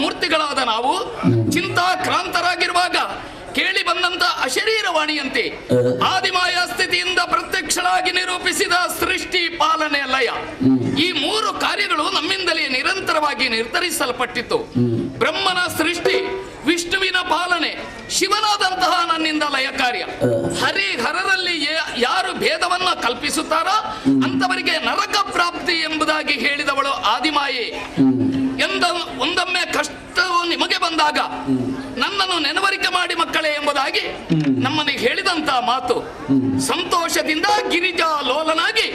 ಮೂರ್ತಿಗಳಾದ ನಾವು ಚಿಂತಾಕ್ರಾಂತರಾಗಿರುವಾಗ ಕೇಳಿ ಬಂದಂತ ಅಶರೀರವಾಣಿಯಂತೆ ಆದಿಮಾಯ ಸ್ಥಿತಿಯಿಂದ ಪ್ರತ್ಯಕ್ಷಳಾಗಿ ನಿರೂಪಿಸಿದ ಸೃಷ್ಟಿ ಪಾಲನೆ ಲಯ ಈ ಮೂರು ಕಾರ್ಯಗಳು ನಮ್ಮಿಂದಲೇ ನಿರಂತರವಾಗಿ ನಿರ್ಧರಿಸಲ್ಪಟ್ಟಿತ್ತು. ಬ್ರಹ್ಮನ ಸೃಷ್ಟಿ, ವಿಷ್ಣುವಿನ ಪಾಲನೆ, ಶಿವನಾದಂತಹ ನನ್ನಿಂದ ಲಯ ಕಾರ್ಯ. ಹರಿಹರರಲ್ಲಿ ಯಾರು ಭೇದವನ್ನ ಕಲ್ಪಿಸುತ್ತಾರೋ ಅಂತವರಿಗೆ ನರಕ ಪ್ರಾಪ್ತಿ ಎಂಬುದಾಗಿ ಹೇಳಿದವಳು ಆದಿಮಾಯೆ. ಒಂದೊಮ್ಮೆ ಕಷ್ಟವು ನಿಮಗೆ ಬಂದಾಗ ನನ್ನನ್ನು ನೆನವರಿಕೆ ಮಾಡಿ ಮಕ್ಕಳೇ ಎಂಬುದಾಗಿ ನಮ್ಮನಿಗೆ ಹೇಳಿದಂತ ಮಾತು. ಸಂತೋಷದಿಂದ ಗಿರಿಜಾ ಲೋಲನಾಗಿ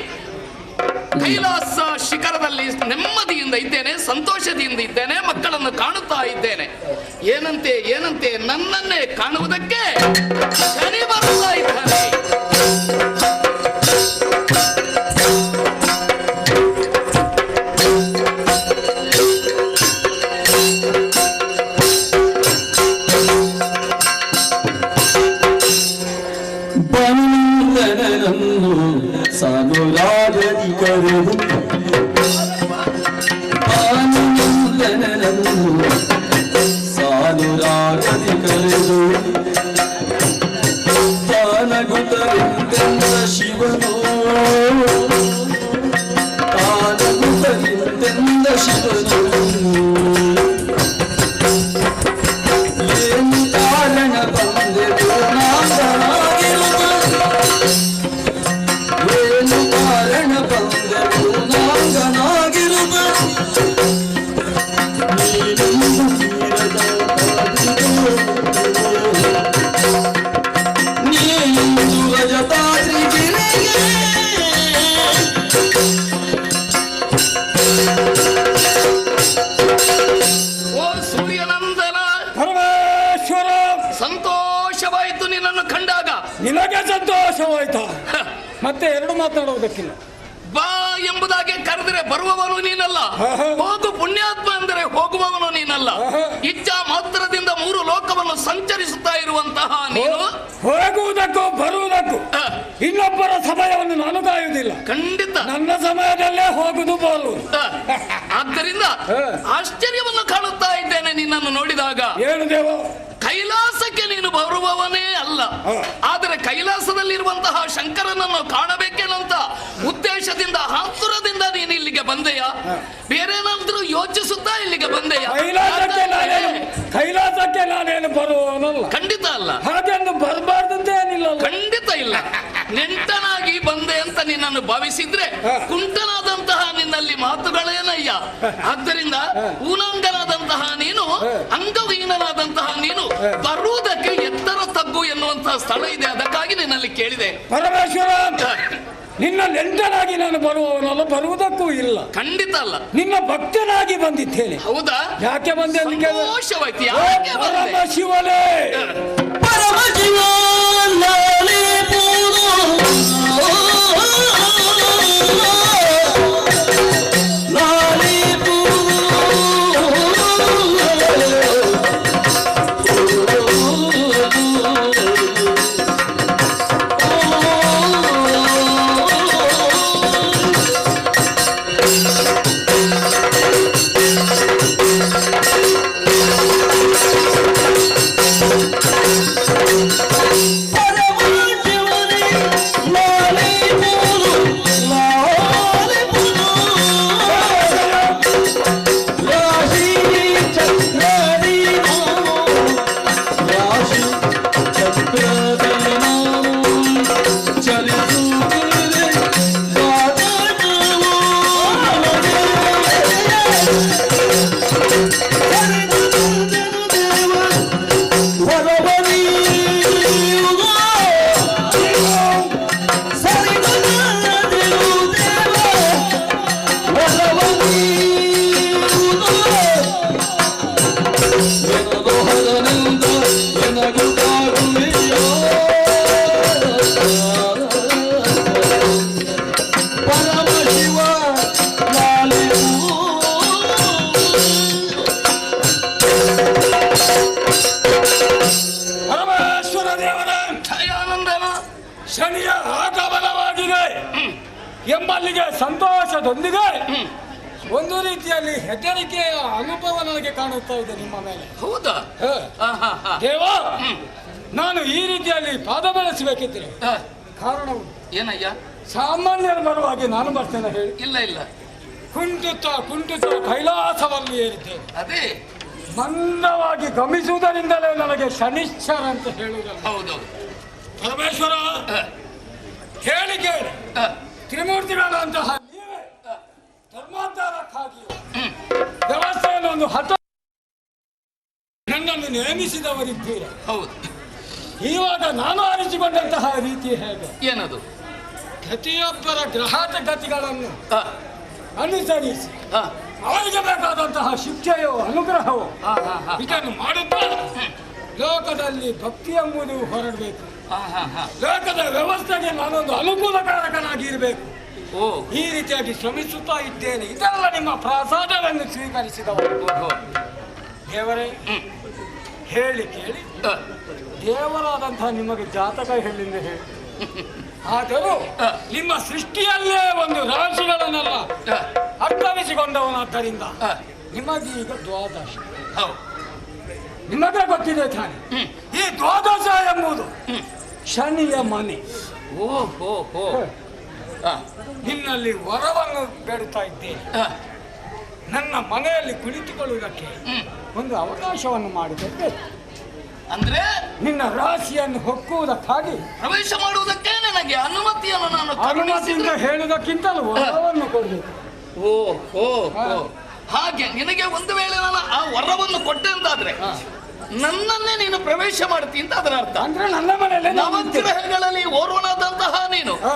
ಕೈಲಾಸ ಶಿಖರದಲ್ಲಿ ನೆಮ್ಮದಿಯಿಂದ ಇದ್ದೇನೆ, ಸಂತೋಷದಿಂದ ಇದ್ದೇನೆ, ಮಕ್ಕಳನ್ನು ಕಾಣುತ್ತಾ ಇದ್ದೇನೆ. ಏನಂತೆ ನನ್ನನ್ನೇ ಕಾಣುವುದಕ್ಕೆ ಶನಿ ಬರ್ತಾ ಇದ್ದಾನೆ. ಸಾನುರಾಗದಿ ಕರೆದು ಸಾನುರಾಗದಿ ಕರೆದು ತಾನಗುತ್ತರಿಂದೆಂದ ಶಿವನು ತಾನಗುತ್ತರಿಂದೆಂದ ಶಿವನು ಏನು ಕಾರಣ ಬಂದೆದು ನಾಗನಾಗಿರುವ ಏನು ಕಾರಣ ಬಂದೆವು ನಾಗನಾಗಿರುವ ನೀನು ರಜತಾದ್ರಿಗಿರಿಗೆ ಓ ಸೂರ್ಯನಂದನ ಪರಮೇಶ್ವರ, ಸಂತೋಷವಾಯಿತು ನಿನ್ನನ್ನು ಕಂಡಾಗ. ನಿನಗೆ ಸಂತೋಷವಾಯ್ತಾ? ಮತ್ತೆ ಎರಡು ಮಾತನಾಡುವುದಕ್ಕಿಲ್ಲ. ಬಾ ಎಂಬುದಾಗಿ ಕರೆದರೆ ಬರುವವನು ನೀನಲ್ಲ, ಹೋಗು ಪುಣ್ಯಾತ್ಮ ಅಂದರೆ ಹೋಗುವವನು ನೀನಲ್ಲ. ಇಚ್ಛಾ ಮಾತ್ರದಿಂದ ಮೂರು ಲೋಕವನ್ನು ಸಂಚರಿಸುತ್ತಾ ಇರುವಂತಹ ನೀನು ಹೋಗುವುದಕ್ಕೂ ಬರುವುದಕ್ಕೂ ಇನ್ನೊಬ್ಬರ ಸಮಯವನ್ನು ನಾನು ಕಾಯುವುದಿಲ್ಲ. ಖಂಡಿತ ನನ್ನ ಸಮಯದಲ್ಲೇ ಹೋಗುದು ಬರುವುದು. ಆದ್ದರಿಂದ ಆಶ್ಚರ್ಯವನ್ನು ಕಾಣುತ್ತಾ ಇದ್ದೇನೆ ನಿನ್ನನ್ನು ನೋಡಿದಾಗ. ಏನು ದೇವ, ಕೈಲಾಸಕ್ಕೆ ನೀನು ಬರುವವನೇ ಅಲ್ಲ, ಆದರೆ ಕೈಲಾಸದಲ್ಲಿರುವಂತಹ ಶಂಕರನನ್ನು ಕಾಣಬೇಕೇನಂತ ಉದ್ದೇಶದಿಂದ ಆತುರದಿಂದ ನೀನು ಇಲ್ಲಿಗೆ ಬಂದೆಯಾ? ಬೇರೇನಾದ್ರೂ ಯೋಚಿಸುತ್ತಾ ಇಲ್ಲಿಗೆ ಬಂದೆಯಾ? ಕೈಲಾಸಕ್ಕೆ ನಾನೇನು ಬರುವವನಲ್ಲ. ಖಂಡಿತ ಅಲ್ಲ. ಹಾಗೆಂದು ಬರಬಾರ್ದಂತ ಏನಿಲ್ಲ. ಖಂಡಿತ ಇಲ್ಲ. ನೆಂಟನಾಗಿ ಬಂದೆ ಅಂತ ನಿನ್ನನ್ನು ಭಾವಿಸಿದ್ರೆ ಕುಂಟನಾದಂತಹ ನಿನ್ನಲ್ಲಿ ಮಾತುಗಳೇನಯ್ಯ. ಆದ್ದರಿಂದ ಊನಾಂಗನಾದಂತಹ ನೀನು, ಅಂಗವೀನನಾದಂತಹ ನೀನು ಬರುವುದಕ್ಕೆ ಎತ್ತರ ತಗ್ಗು ಎನ್ನುವಂತಹ ಸ್ಥಳ ಇದೆ, ಅದಕ್ಕಾಗಿ ನಿನ್ನಲ್ಲಿ ಕೇಳಿದೆ. ಪರಮೇಶ್ವರ, ನಿನ್ನ ನೆಂಟನಾಗಿ ನಾನು ಬರುವವನಲ್ಲ, ಬರುವುದಕ್ಕೂ ಇಲ್ಲ. ಖಂಡಿತ ಅಲ್ಲ. ನಿನ್ನ ಭಕ್ತನಾಗಿ ಬಂದಿದ್ದೇನೆ. ಹೌದಾ? ಯಾಕೆ ಬಂದೆ? ಸಂತೋಷವಾಯ್ತು. ಯಾಕೆ ಬಂದೆ? ಪರಮ ಶಿವನೇ, ಪರಮ ಶಿವ ಎಂಬಲ್ಲಿಗೆ ಸಂತೋಷದೊಂದಿಗೆ ಒಂದು ರೀತಿಯಲ್ಲಿ ಹೆದರಿಕೆಯ ಅನುಭವ ನನಗೆ ಕಾಣುತ್ತಾ ಇದೆ ನಿಮ್ಮ ಮೇಲೆ. ಹೌದಾ? ಹ. ಆಹಾಹಾ. ದೇವ, ನಾನು ಈ ರೀತಿಯಲ್ಲಿ ಪಾದ ಬೆಳೆಸಬೇಕಿದ್ರೆ ಆ, ಕಾರಣವು ಏನಯ್ಯ? ಸಾಮಾನ್ಯರು ಬರುವ ಹಾಗೆ ನಾನು ಬರ್ತೇನೆ ಹೇಳಿ. ಇಲ್ಲ ಇಲ್ಲ, ಕುಂಟುತ್ತಾ ಕೈಲಾಸವನ್ನು ಏರಿದ್ದೇನೆ. ಅದೇ. ಮಂದವಾಗಿ ಗಮಿಸುವುದರಿಂದಲೇ ನನಗೆ ಶನಿಶ್ಚರ ಅಂತ ಹೇಳುವುದಲ್ಲ. ಹೌದೌದು. ಪರಮೇಶ್ವರ, ಆ, ಹೇಳಿ ಕೇಳಿ, ಆ, ತ್ರಿಮೂರ್ತಿಗಳಂತಹ ನೀವೇ ಧರ್ಮಾಧಾರಕ್ಕಾಗಿ ಹ್ಮ್. ವ್ಯವಸ್ಥೆಯನ್ನು ಒಂದು ಹಠ ನನ್ನನ್ನು ನೇಮಿಸಿದವರಿದ್ದೀರ. ಹೌದು. ಇವಾಗ ನಾನು ಆರಿಸಿಕೊಂಡಂತಹ ರೀತಿ ಹೇಗೆ? ಏನದು? ಪ್ರತಿಯೊಬ್ಬರ ಗ್ರಹಾತ ಗತಿಗಳನ್ನು ಆ, ಅನುಸರಿಸಿ ಆ, ಅವರಿಗೆ ಬೇಕಾದಂತಹ ಶಿಕ್ಷೆಯೋ ಅನುಗ್ರಹವೋ ಆಹಾಹಾ. ಇದನ್ನು ಮಾಡುತ್ತಾ ಲೋಕದಲ್ಲಿ ಭಕ್ತಿ ಎಂಬುದು ಹೊರಡಬೇಕು. ಆಹಾಹಾ. ಲೋಕದ ವ್ಯವಸ್ಥೆಗೆ ನಾನೊಂದು ಅನುಕೂಲಕಾರಕನಾಗಿ ಇರಬೇಕು. ಓ, ಈ ರೀತಿಯಾಗಿ ಶ್ರಮಿಸುತ್ತಾ ಇದ್ದೇನೆ. ಇದೆಲ್ಲ ನಿಮ್ಮ ಪ್ರಸಾದವನ್ನು ಸ್ವೀಕರಿಸಿದವರು. ಓಹೋ. ದೇವರೇ, ಹ್ಮ್. ಹೇಳಿ ಕೇಳಿ, ಆ, ದೇವರಾದಂತಹ ನಿಮಗೆ ಜಾತಕ ಹೇಳಿಂದ ಹೇಳಿ. ಆದರೂ ಆ. ನಿಮ್ಮ ಸೃಷ್ಟಿಯಲ್ಲೇ ಒಂದು ರಾಶಿಗಳನ್ನೆಲ್ಲ ಆ, ಅರ್ಥವಿಸಿಕೊಂಡವನಾದ್ದರಿಂದ ಆ, ನಿಮಗೀಗ ದ್ವಾದಶ. ಹೌದು. ನಿಮಗೆ ಗೊತ್ತಿದೆ ತಾನೆ, ಹ್ಮ್. ಈ ದ್ವಾದಶ ಎಂಬುದು ಹ್ಮ್. ಶನಿಯ ಮನೆ. ಓ ಹೋ ಹೋ. ಆ, ನಿನ್ನಲ್ಲಿ ವರವನ್ನು ಬೇಡುತ್ತಾ ಇದ್ದೇನೆ. ಆ, ನನ್ನ ಮನೆಯಲ್ಲಿ ಕುಳಿತುಕೊಳ್ಳುವುದಕ್ಕೆ ಹ್ಮ್. ಒಂದು ಅವಕಾಶವನ್ನು ಮಾಡಿಕೊಟ್ಟೆ. ಅಂದ್ರೆ ನಿನ್ನ ರಾಶಿಯನ್ನು ಹೊಕ್ಕುವುದಕ್ಕಾಗಿ ಪ್ರವೇಶ ಮಾಡುವುದಕ್ಕೆ ನನಗೆ ಅನುಮತಿಯನ್ನು ನಾನು ಅನುಮತಿಯಿಂದ ಕರುಣಿಸಿದ್ರೆ. ಹೇಳುವುದಕ್ಕಿಂತಲೂ ವರವನ್ನು ಕೊಡಬೇಕು. ಓ ಹೋ ಹೋ. ಹಾಗೆ ನಿನಗೆ ಒಂದು ವೇಳೆ ನಾನು ಆ ವರವನ್ನು ಕೊಟ್ಟೆ ಅಂತಾದ್ರೆ ನನ್ನನ್ನೇ ನೀನು ಪ್ರವೇಶ ಮಾಡ್ತಿ ಅಂತ ಅದರ ಅರ್ಥ. ಅಂದ್ರೆ ನನ್ನ ಮನೆಯಲ್ಲೇ ನಾನು ಇರ್ತೇನೆ. ನವಗ್ರಹಗಳಲ್ಲಿ ಓರ್ವನಾದಂತಹ ನೀನು ಹಾ.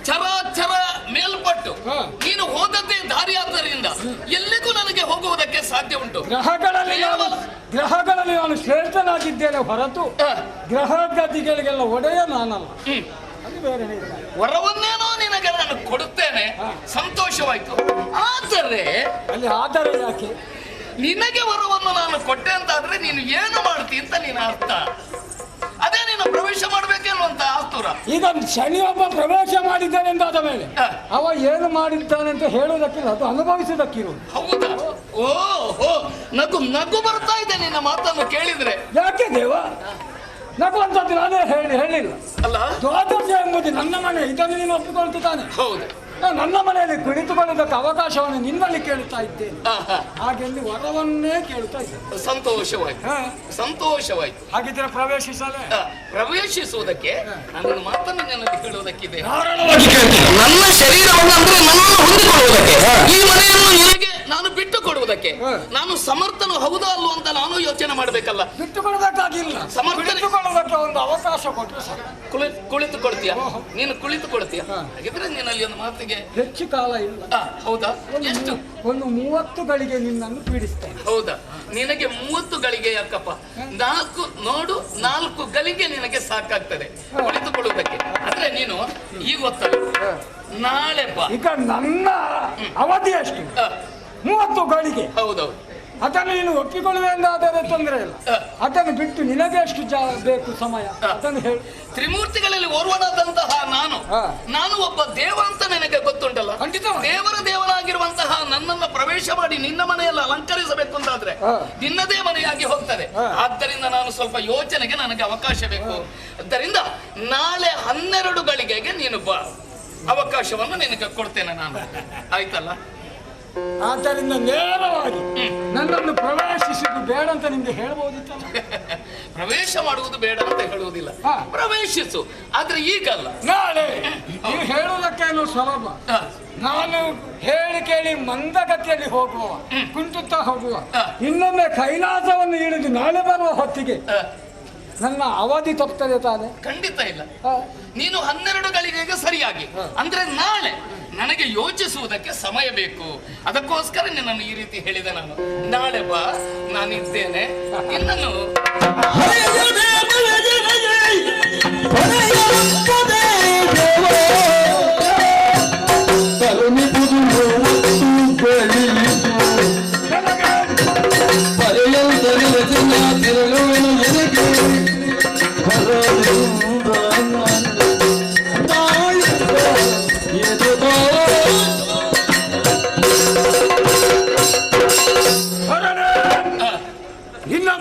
ಚರಾಚರ ಮೇಲ್ಪಟ್ಟು ಹಾ. ನೀನು ಹೋದದ್ದೇ ದಾರಿಯಾದ್ದರಿಂದ ಎಲ್ಲಿಗೂ ನನಗೆ ಹೋಗುವುದಕ್ಕೆ ಸಾಧ್ಯ ಉಂಟು. ಗ್ರಹಗಳಲ್ಲಿ ನಾನು ಶ್ರೇಷ್ಠನಾಗಿದ್ದೇನೆ ಹೊರತು ಆ, ಗ್ರಹ ಗತಿಗಳಿಗೆಲ್ಲ ಒಡೆಯ ನಾನಲ್ಲ. ಹ್ಮ್. ಅದು ಬೇರೆ ಇಲ್ಲ. ವರವನ್ನೇನೋ ನಿನಗೆ ನಾನು ಕೊಡುತ್ತೇನೆ, ಹಾ. ಸಂತೋಷವಾಯ್ತು. ಆದರೆ ಅಲ್ಲಿ ಆಧಾರ ಯಾಕೆ? ನಿನಗೆ ವರವನ್ನು ನಾನು ಕೊಟ್ಟೆ ಅಂತಾದ್ರೆ ನೀನು ಏನು ಮಾಡ್ತಿ ಅಂತ ನೀನು ಅರ್ಥ. ಅದೇ ನೀನು ಪ್ರವೇಶ ಮಾಡ್ಬೇಕೆನ್ನುವಂತ ಆತುರ. ಈಗ ಶನಿಯೊಬ್ಬ ಪ್ರವೇಶ ಮಾಡಿದ್ದಾನೆ ಎಂದಾದ ಮೇಲೆ ಹಾ. ಅವ ಏನು ಮಾಡಿದ್ದಾನೆ ಅಂತ ಹೇಳುವುದಕ್ಕಿಲ್ಲ, ಅದು ಅನುಭವಿಸುವುದಕ್ಕಿರುವುದು. ಹೌದಾ? ಓ ಹೋ. ನಗು ನಗು ಬರ್ತಾ ಇದೆ ನಿನ್ನ ಮಾತನ್ನು ಕೇಳಿದ್ರೆ. ಯಾಕೆ ದೇವ ನಗುವಂಥದ್ದು ನಾನೇ ಹೇಳಿಲ್ಲ. ಅಲ್ಲ? ದ್ವಾದಶ ಎಂಬುದು ನನ್ನ ಮನೆ, ಇದನ್ನು ನೀನು ಒಪ್ಪಿಕೊಳ್ತಾನೆ. ಹೌದು. ನನ್ನ ಮನೆಯಲ್ಲಿ ಕುಳಿತುಕೊಳ್ಳುವುದಕ್ಕೆ ಅವಕಾಶವನ್ನು ನಿನ್ನಲ್ಲಿ ಕೇಳುತ್ತಾ ಇದ್ದೇನೆ. ಆಹಾ. ಹಾಗೆಂದು ವರವನ್ನೇ ಕೇಳುತ್ತಾ ಇದ್ದೇನೆ. ಸಂತೋಷವಾಯ್ತು, ಹಾ. ಸಂತೋಷವಾಯ್ತು. ಹಾಗಿದ್ರೆ ಪ್ರವೇಶಿಸಲೇ ಪ್ರವೇಶಿಸುವುದಕ್ಕೆ ನನ್ನ ಮಾತನ್ನು ನಿನ್ನಲ್ಲಿ ಕೇಳುವುದಕ್ಕಿದೆ. ಧಾರಾಳವಾಗಿ ಕೇಳ್ತೇನೆ. ನನ್ನ ಶರೀರವನ್ನು ಅಂದ್ರೆ ನನ್ನನ್ನು ಹೊಂದಿಕೊಳ್ಳುವುದಕ್ಕೆ, ಈ ಮನೆಯನ್ನು ನಿನಗೆ ನಾನು ಬಿಟ್ಟು ಕೊಡುವುದಕ್ಕೆ ನಾನು ಸಮರ್ಥನು ಹೌದಾ ಅಲ್ವೋ ಅಂತ ನಾನು ಯೋಚನೆ ಮಾಡಬೇಕಲ್ಲ. ಬಿಟ್ಟುಕೊಳ್ಳಬೇಕಾಗಿಲ್ಲ, ಕುಳಿತುಕೊಳ್ಳುವುದಕ್ಕೆ ಒಂದು ಅವಕಾಶ ಕೊಟ್ಟರೆ ಸಾಕು. ಕುಳಿತುಕೊಳ್ತೀಯ ನೀನು, ಕುಳಿತುಕೊಳ್ತೀಯ. ಹಾ. ಹಾಗಿದ್ರೆ ನೀನಲ್ಲಿ ಒಂದು ಮಾತಿಗೆ ಹೆಚ್ಚು ಕಾಲ ಇಲ್ಲ. ಹೌದಾ? ಎಷ್ಟು? ಒಂದು 30 ಗಳಿಗೆ ನಿನ್ನನ್ನು ಪೀಡಿಸ್ತೇನೆ. ಹೌದಾ? ನಿನಗೆ 30 ಗಳಿಗೆ ಯಾಕಪ್ಪ? 4 ಗಳಿಗೆ ನಿನಗೆ ಸಾಕಾಗ್ತದೆ ಕುಳಿತುಕೊಳ್ಳುವುದಕ್ಕೆ. ಅಂದ್ರೆ ನೀನು ಈಗ ಗೊತ್ತಲ್ಲ, ನಾಳೆ ಬಾ. ಈಗ ನನ್ನ ಅವಧಿ ಎಷ್ಟು? 30 ಗಳಿಗೆ. ಹೌದೌದು. ಅದನ್ನು ನೀನು ಒಪ್ಪಿಕೊಳ್ಳುವೆ ಎಂದಾದರೆ ತೊಂದರೆ ಇಲ್ಲ. ಅದನ್ನು ಬಿಟ್ಟು ನಿನಗೆ ಎಷ್ಟು ಬೇಕು ಸಮಯ ಅದನ್ನು ಹೇಳು. ತ್ರಿಮೂರ್ತಿಗಳಲ್ಲಿ ಓರ್ವನಾದಂತಹ ನಾನು ಒಬ್ಬ ದೇವ ಅಂತ ನಿನಗೆ ಗೊತ್ತುಂಟಲ್ಲ. ಖಂಡಿತ. ದೇವರಾಗಿರುವಂತಹ ನನ್ನನ್ನು ಪ್ರವೇಶ ಮಾಡಿ ನಿನ್ನ ಮನೆಯಲ್ಲಿ ಅಲಂಕರಿಸಬೇಕು ಅಂತಾದ್ರೆ ನಿನ್ನದೇ ಮನೆಯಾಗಿ ಹೋಗ್ತದೆ. ಆದ್ದರಿಂದ ನಾನು ಸ್ವಲ್ಪ ಯೋಚನೆಗೆ ನನಗೆ ಅವಕಾಶ ಬೇಕು. ಆದ್ದರಿಂದ ನಾಳೆ 12 ಗಳಿಗೆಗೆ ನೀನು ಬಾ, ಅವಕಾಶವನ್ನು ನಿನಗೆ ಕೊಡ್ತೇನೆ ನಾನು. ಆಯ್ತಲ್ಲ? ಆದ್ದರಿಂದ ನೇರವಾಗಿ ನನ್ನನ್ನು ಪ್ರವೇಶಿಸುವುದು ಬೇಡ ಅಂತ ನಿಮ್ಗೆ ಹೇಳ್ಬೋದಿತ್ತಲ್ಲ. ಪ್ರವೇಶ ಮಾಡುವುದು ಬೇಡ ಅಂತ ಹೇಳುವುದಿಲ್ಲ, ಪ್ರವೇಶಿಸು. ಆದ್ರೆ ಈಗಲ್ಲ, ನಾಳೆ. ನೀವು ಹೇಳುವುದಕ್ಕೇನು ಸುಲಭ. ನಾನು ಹೇಳಿ ಕೇಳಿ ಮಂದಗತಿಯಲ್ಲಿ ಹೋಗುವ, ಕುಂಟುತ್ತಾ ಹೋಗುವ, ಇನ್ನೊಮ್ಮೆ ಕೈಲಾಸವನ್ನು ಇಳಿದು ನಾಳೆ ಬರುವ ಹೊತ್ತಿಗೆ ನನ್ನ ಅವಧಿ ತಪ್ಪುತ್ತದೆ ತಾನೆ? ಖಂಡಿತ ಇಲ್ಲ. ನೀನು 12 ಗಳಿಗೆಗೆ ಸರಿಯಾಗಿ ಅಂದ್ರೆ ನಾಳೆ ನನಗೆ ಯೋಚಿಸುವುದಕ್ಕೆ ಸಮಯ ಬೇಕು. ಅದಕ್ಕೋಸ್ಕರ ನಿನ್ನನ್ನು ಈ ರೀತಿ ಹೇಳಿದೆ ನಾನು. ನಾಳೆ ಬಾ, ನಾನಿದ್ದೇನೆ. ಇನ್ನನ್ನು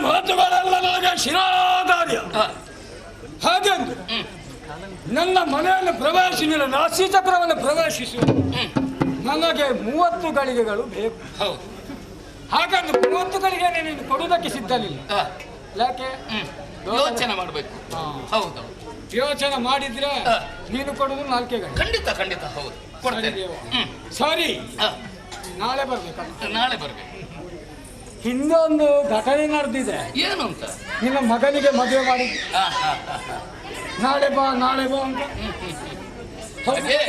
ಮಾತುಗಳೆಲ್ಲ ನನಗೆ ಶಿರಾಧಾರ್ಯ. ಹಾಗೆಂದು ನನ್ನ ಮನೆಯನ್ನು ಪ್ರವೇಶಿಸಿದ ನಾಸಿ ಚಕ್ರವನ್ನು ಪ್ರವೇಶಿಸುವ ನನಗೆ 30 ಗಳಿಗೆಗಳು ಬೇಕು. ಹೌದು. ಹಾಗಂದ್ರೆ 30 ಗಳಿಗೆ ನೀನು ಕೊಡುವುದಕ್ಕೆ ಸಿದ್ಧನಿಲ್ಲ. ಯಾಕೆ? ಯೋಚನೆ ಮಾಡಬೇಕು. ಹೌದು. ಯೋಚನೆ ಮಾಡಿದ್ರೆ ನೀನು ಕೊಡುವುದು 4 ಗಂಟೆ. ಖಂಡಿತ ಖಂಡಿತ. ಹೌದು, ಕೊಡ್ತೇನೆ. ಸರಿ, ನಾಳೆ ಬರ್ಬೇಕಲ್ಲ? ನಾಳೆ ಬರ್ಬೇಕು. ಹಿಂದೆ ಒಂದು ಘಟನೆ ನಡೆದಿದೆ. ಏನು ಅಂತ? ನಿನ್ನ ಮಗನಿಗೆ ಮದುವೆ ಮಾಡಿ ನಾಳೆ ಬಾ ಅಂತ. ಹಾಗೆ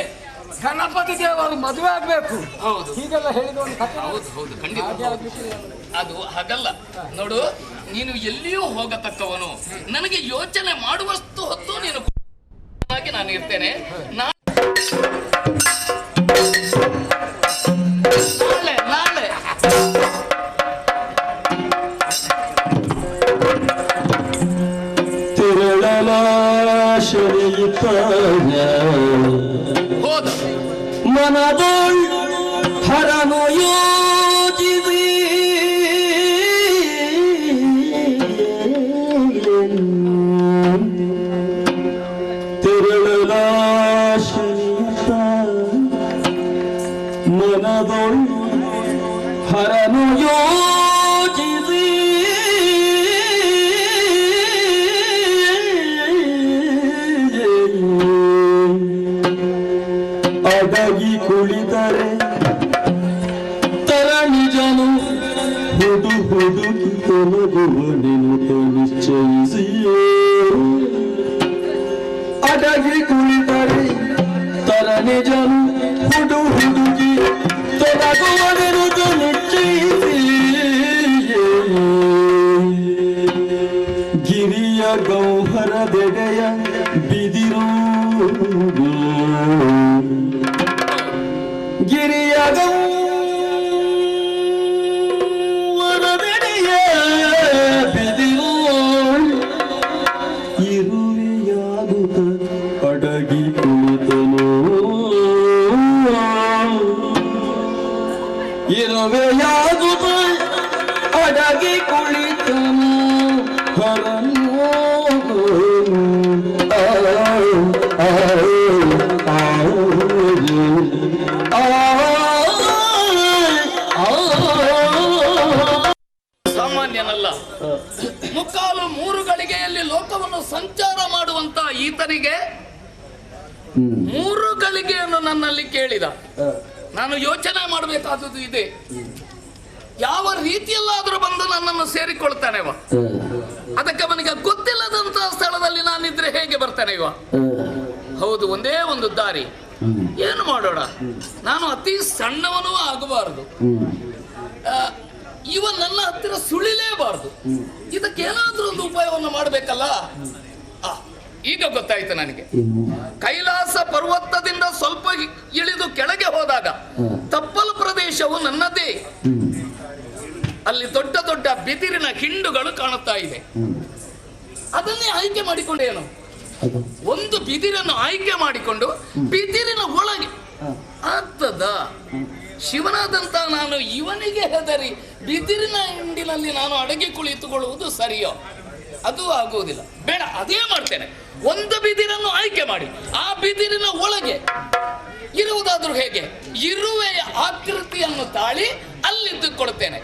ಗಣಪತಿ ದೇವರು ಮದುವೆ ಆಗ್ಬೇಕು. ಹೌದು. ಹೀಗೆಲ್ಲ ಹೇಳಿದ ಒಂದು ಕಥೆ. ಹೌದು ಹೌದು, ಖಂಡಿತ. ಅದು ಹಾಗಲ್ಲ ನೋಡು, ನೀನು ಎಲ್ಲಿಯೂ ಹೋಗತಕ್ಕವನು. ನನಗೆ ಯೋಚನೆ ಮಾಡುವಷ್ಟು ಹೊತ್ತು ನೀನು ನಾನು ಇರ್ತೇನೆ. ನಾಳೆ ಹೋದ ಮನದೋಳ್ ಹರನು ಯೋಜಿಸಿ ತಿರುಳಲಾಶನಿತ ಮನದೋಳ್ ಹರನು ಯೋಜಿಸಿ ಅಡಗಿ ಕುಳಿತರೆ ತರಣಿಜನು ಹುಡುಕಿ ತೊಲಗುವನೆನುತ ನಿಶ್ಚಯಿಸಿಯೇ. ಅಡಗಿ ಕುಳಿತರೆ ತರಣಿಜನು ಹುಡುಕಿ ತೊಲಗುವನೆನುತ ನಿಶ್ಚಯಿಸಿಯೇ. ಗಿರಿಯ ಗೌಹರದೆಡೆಯ ಬಿದಿರು ಗಿರಿಯ ಗೌವರದೆಡೆಯ ಬಿದಿರು ಇರುವೆಯಾಗುತ್ತ ಅಡಗಿ ಕುಳಿತನು. ಇರುವೆಯಾಗುತ್ತ ಅಡಗಿ ಕುಳಿತನು ಹರನು. ಸಾಮಾನ್ಯನಲ್ಲ. 3 ಗಳಿಗೆಯಲ್ಲಿ ಲೋಕವನ್ನು ಸಂಚಾರ ಮಾಡುವಂತ ಈತನಿಗೆ 3 ಗಳಿಗೆಯನ್ನು ನನ್ನಲ್ಲಿ ಕೇಳಿದ. ನಾನು ಯೋಚನೆ ಮಾಡಬೇಕಾದದ್ದು ಇದೆ. ಯಾವ ರೀತಿಯಲ್ಲಾದ್ರೂ ಬಂದು ನನ್ನನ್ನು ಸೇರಿಕೊಳ್ತಾನೆ ಇವ. ಅದಕ್ಕೆ ಅವನಿಗೆ ಗೊತ್ತಿಲ್ಲದಂತಹ ಸ್ಥಳದಲ್ಲಿ ನಾನಿದ್ರೆ ಹೇಗೆ ಬರ್ತಾನೆ ಇವ? ಹೌದು, ಒಂದೇ ಒಂದು ದಾರಿ. ಏನು ಮಾಡೋಣ? ನಾನು ಅತಿ ಸಣ್ಣವನೂ ಆಗಬಾರದು, ಇವ ನನ್ನ ಹತ್ತಿರ ಸುಳಿಲೇಬಾರದು. ಇದಕ್ಕೇನಾದ್ರೂ ಒಂದು ಉಪಾಯವನ್ನು ಮಾಡಬೇಕಲ್ಲ. ಈಗ ಗೊತ್ತಾಯ್ತು ನನಗೆ. ಕೈಲಾಸ ಪರ್ವತದಿಂದ ಸ್ವಲ್ಪ ಇಳಿದು ಕೆಳಗೆ ಹೋದಾಗ ತಪ್ಪಲು ಪ್ರದೇಶವು ನನ್ನದೇ. ಅಲ್ಲಿ ದೊಡ್ಡ ದೊಡ್ಡ ಬಿದಿರಿನ ಹಿಂಡುಗಳು ಕಾಣುತ್ತಾ ಇದೆ. ಅದನ್ನೇ ಆಯ್ಕೆ ಮಾಡಿಕೊಂಡೇನು, ಒಂದು ಬಿದಿರನ್ನು ಆಯ್ಕೆ ಮಾಡಿಕೊಂಡು ಬಿದಿರಿನ ಒಳಗೆ ಆಗ್ತದ. ಶಿವನಾದಂತ ನಾನು ಇವನಿಗೆ ಹೆದರಿ ಬಿದಿರಿನ ಹಿಂಡಿನಲ್ಲಿ ನಾನು ಅಡಗಿ ಕುಳಿತುಕೊಳ್ಳುವುದು ಸರಿಯೋ? ಅದು ಆಗುವುದಿಲ್ಲ. ಬೇಡ, ಅದೇ ಮಾಡ್ತೇನೆ. ಒಂದು ಬಿದಿರನ್ನು ಆಯ್ಕೆ ಮಾಡಿ ಆ ಬಿದಿರಿನ ಒಳಗೆ ಇರುವುದಾದ್ರೂ ಹೇಗೆ, ಇರುವೆಯ ಆಕೃತಿಯನ್ನು ತಾಳಿ ಅಲ್ಲಿದ್ದುಕೊಳ್ತೇನೆ.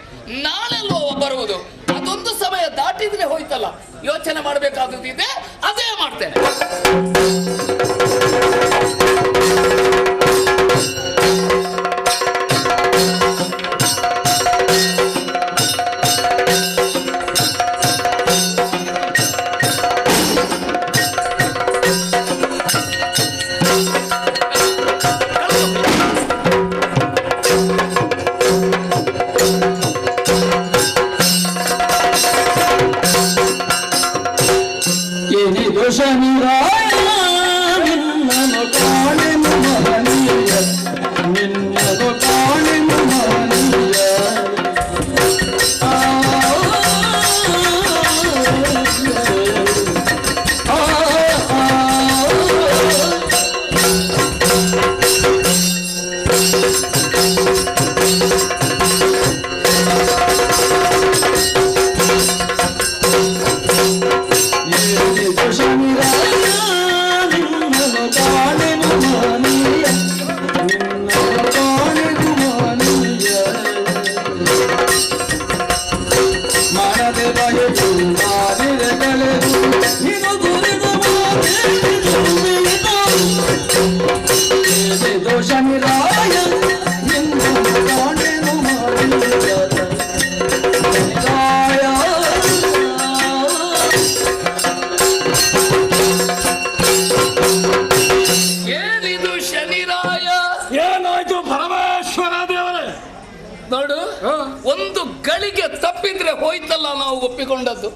ನಾಳೆ ಬರುವುದು ಅದೊಂದು ಸಮಯ ದಾಟಿದ್ರೆ ಹೋಯ್ತಲ್ಲ. ಯೋಚನೆ ಮಾಡಬೇಕಾದದ್ದಿದೆ, ಅದೇ ಮಾಡ್ತೇನೆ. ಶನಿರಾಯ ನಿನ್ನನು ಕಾಣೆನು ಮಹನೀಯ, ನಿನ್ನನು ಕಾಣೆನು ಮಹನೀಯ. ಶನಿರಾಯ ನಿನ್ನನ್ನು ಕಾಣೆನು ಮಾಡಿದ ಶನಿರಾಯ. ಏನಿದು ಶನಿರಾಯ? ಏನಾಯ್ತು ಪರಮೇಶ್ವರ ದೇವರೇ? ನೋಡು, ಒಂದು ಗಳಿಗೆ ತಪ್ಪಿದ್ರೆ ಹೋಯ್ತಲ್ಲ ನಾವು ಒಪ್ಪಿಕೊಂಡದ್ದು.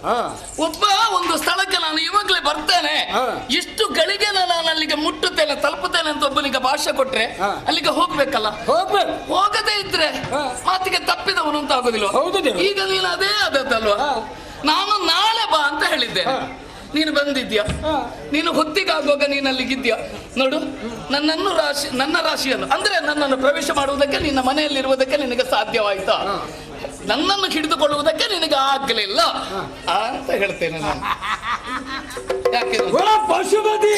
ಒಬ್ಬ ಒಂದು ಸ್ಥಳಕ್ಕೆ ನಾನು ಇವಾಗ್ಲೇ ಬರ್ತೇನೆ, ಇಷ್ಟು ಗಳಿಗೆ ನಾನು ಅಲ್ಲಿಗೆ ಮುಟ್ಟುತ್ತೇನೆ ತಲುಪುತ್ತೇನೆ ಅಂತ ಒಬ್ಬನಿಗೆ ಭಾಷೆ ಕೊಟ್ರೆ ಅಲ್ಲಿಗೆ ಹೋಗ್ಬೇಕಲ್ಲ. ಹೋಗದೇ ಇದ್ರೆ ಮಾತಿಗೆ ತಪ್ಪಿದವನು ಅಂತ ಆಗುದಿಲ್ಲ. ಈಗ ನೀನು ಅದೇ ಆದದ್ದಲ್ವಾ? ನಾನು ನಾಳೆ ಬಾ ಅಂತ ಹೇಳಿದ್ದೇನೆ, ನೀನು ಬಂದಿದ್ಯಾ? ನೀನು ಹೊತ್ತಿಗಾಗುವಾಗ ನೀನು ಅಲ್ಲಿಗಿದ್ಯಾ? ನೋಡು, ನನ್ನ ರಾಶಿಯನ್ನು ಅಂದ್ರೆ ನನ್ನನ್ನು ಪ್ರವೇಶ ಮಾಡುವುದಕ್ಕೆ ನಿನ್ನ ಮನೆಯಲ್ಲಿರುವುದಕ್ಕೆ ನಿನಗೆ ಸಾಧ್ಯವಾಯ್ತಾ? ನನ್ನನ್ನು ಹಿಡಿದುಕೊಳ್ಳುವುದಕ್ಕೆ ನಿನಗೆ ಆಗ್ಲಿಲ್ಲ ಅಂತ ಹೇಳ್ತೇನೆ ನಾನು. ಯಾಕೆ ಪಶುಪತಿ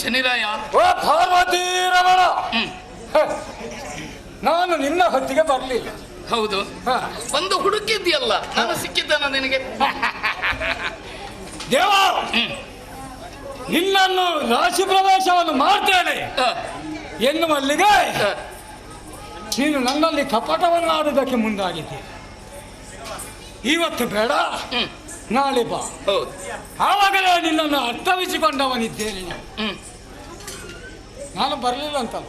ಶನಿರಾಯ. ಓ ಪಾರ್ವತಿ ರಮಣ, ನಾನು ನಿನ್ನ ಹೊತ್ತಿಗೆ ಬರ್ಲಿಲ್ಲ. ಹೌದು, ಒಂದು ಹುಡುಕಿದ್ಯಲ್ಲ, ನಾನು ಸಿಕ್ಕಿದ್ದಾನ ನಿನಗೆ? ದೇವ, ನಿನ್ನನ್ನು ರಾಶಿ ಪ್ರವೇಶವನ್ನು ಮಾಡ್ತೇನೆ ಎನ್ನುವಲ್ಲಿಗೆ ನೀನು ನನ್ನಲ್ಲಿ ಕಪಟವನ್ನು ಆಡುವುದಕ್ಕೆ ಮುಂದಾಗಿದ್ದೆ. ಇವತ್ತು ಬೇಡ, ನಾಳೆ ಬಾ. ಆವಾಗಲೇ ನಿನ್ನನ್ನು ಅರ್ಥವಿಸಿಕೊಂಡವನಿದ್ದೇನೆ. ನಾನು ಬರಲಿಲ್ಲ ಅಂತಲ್ಲ,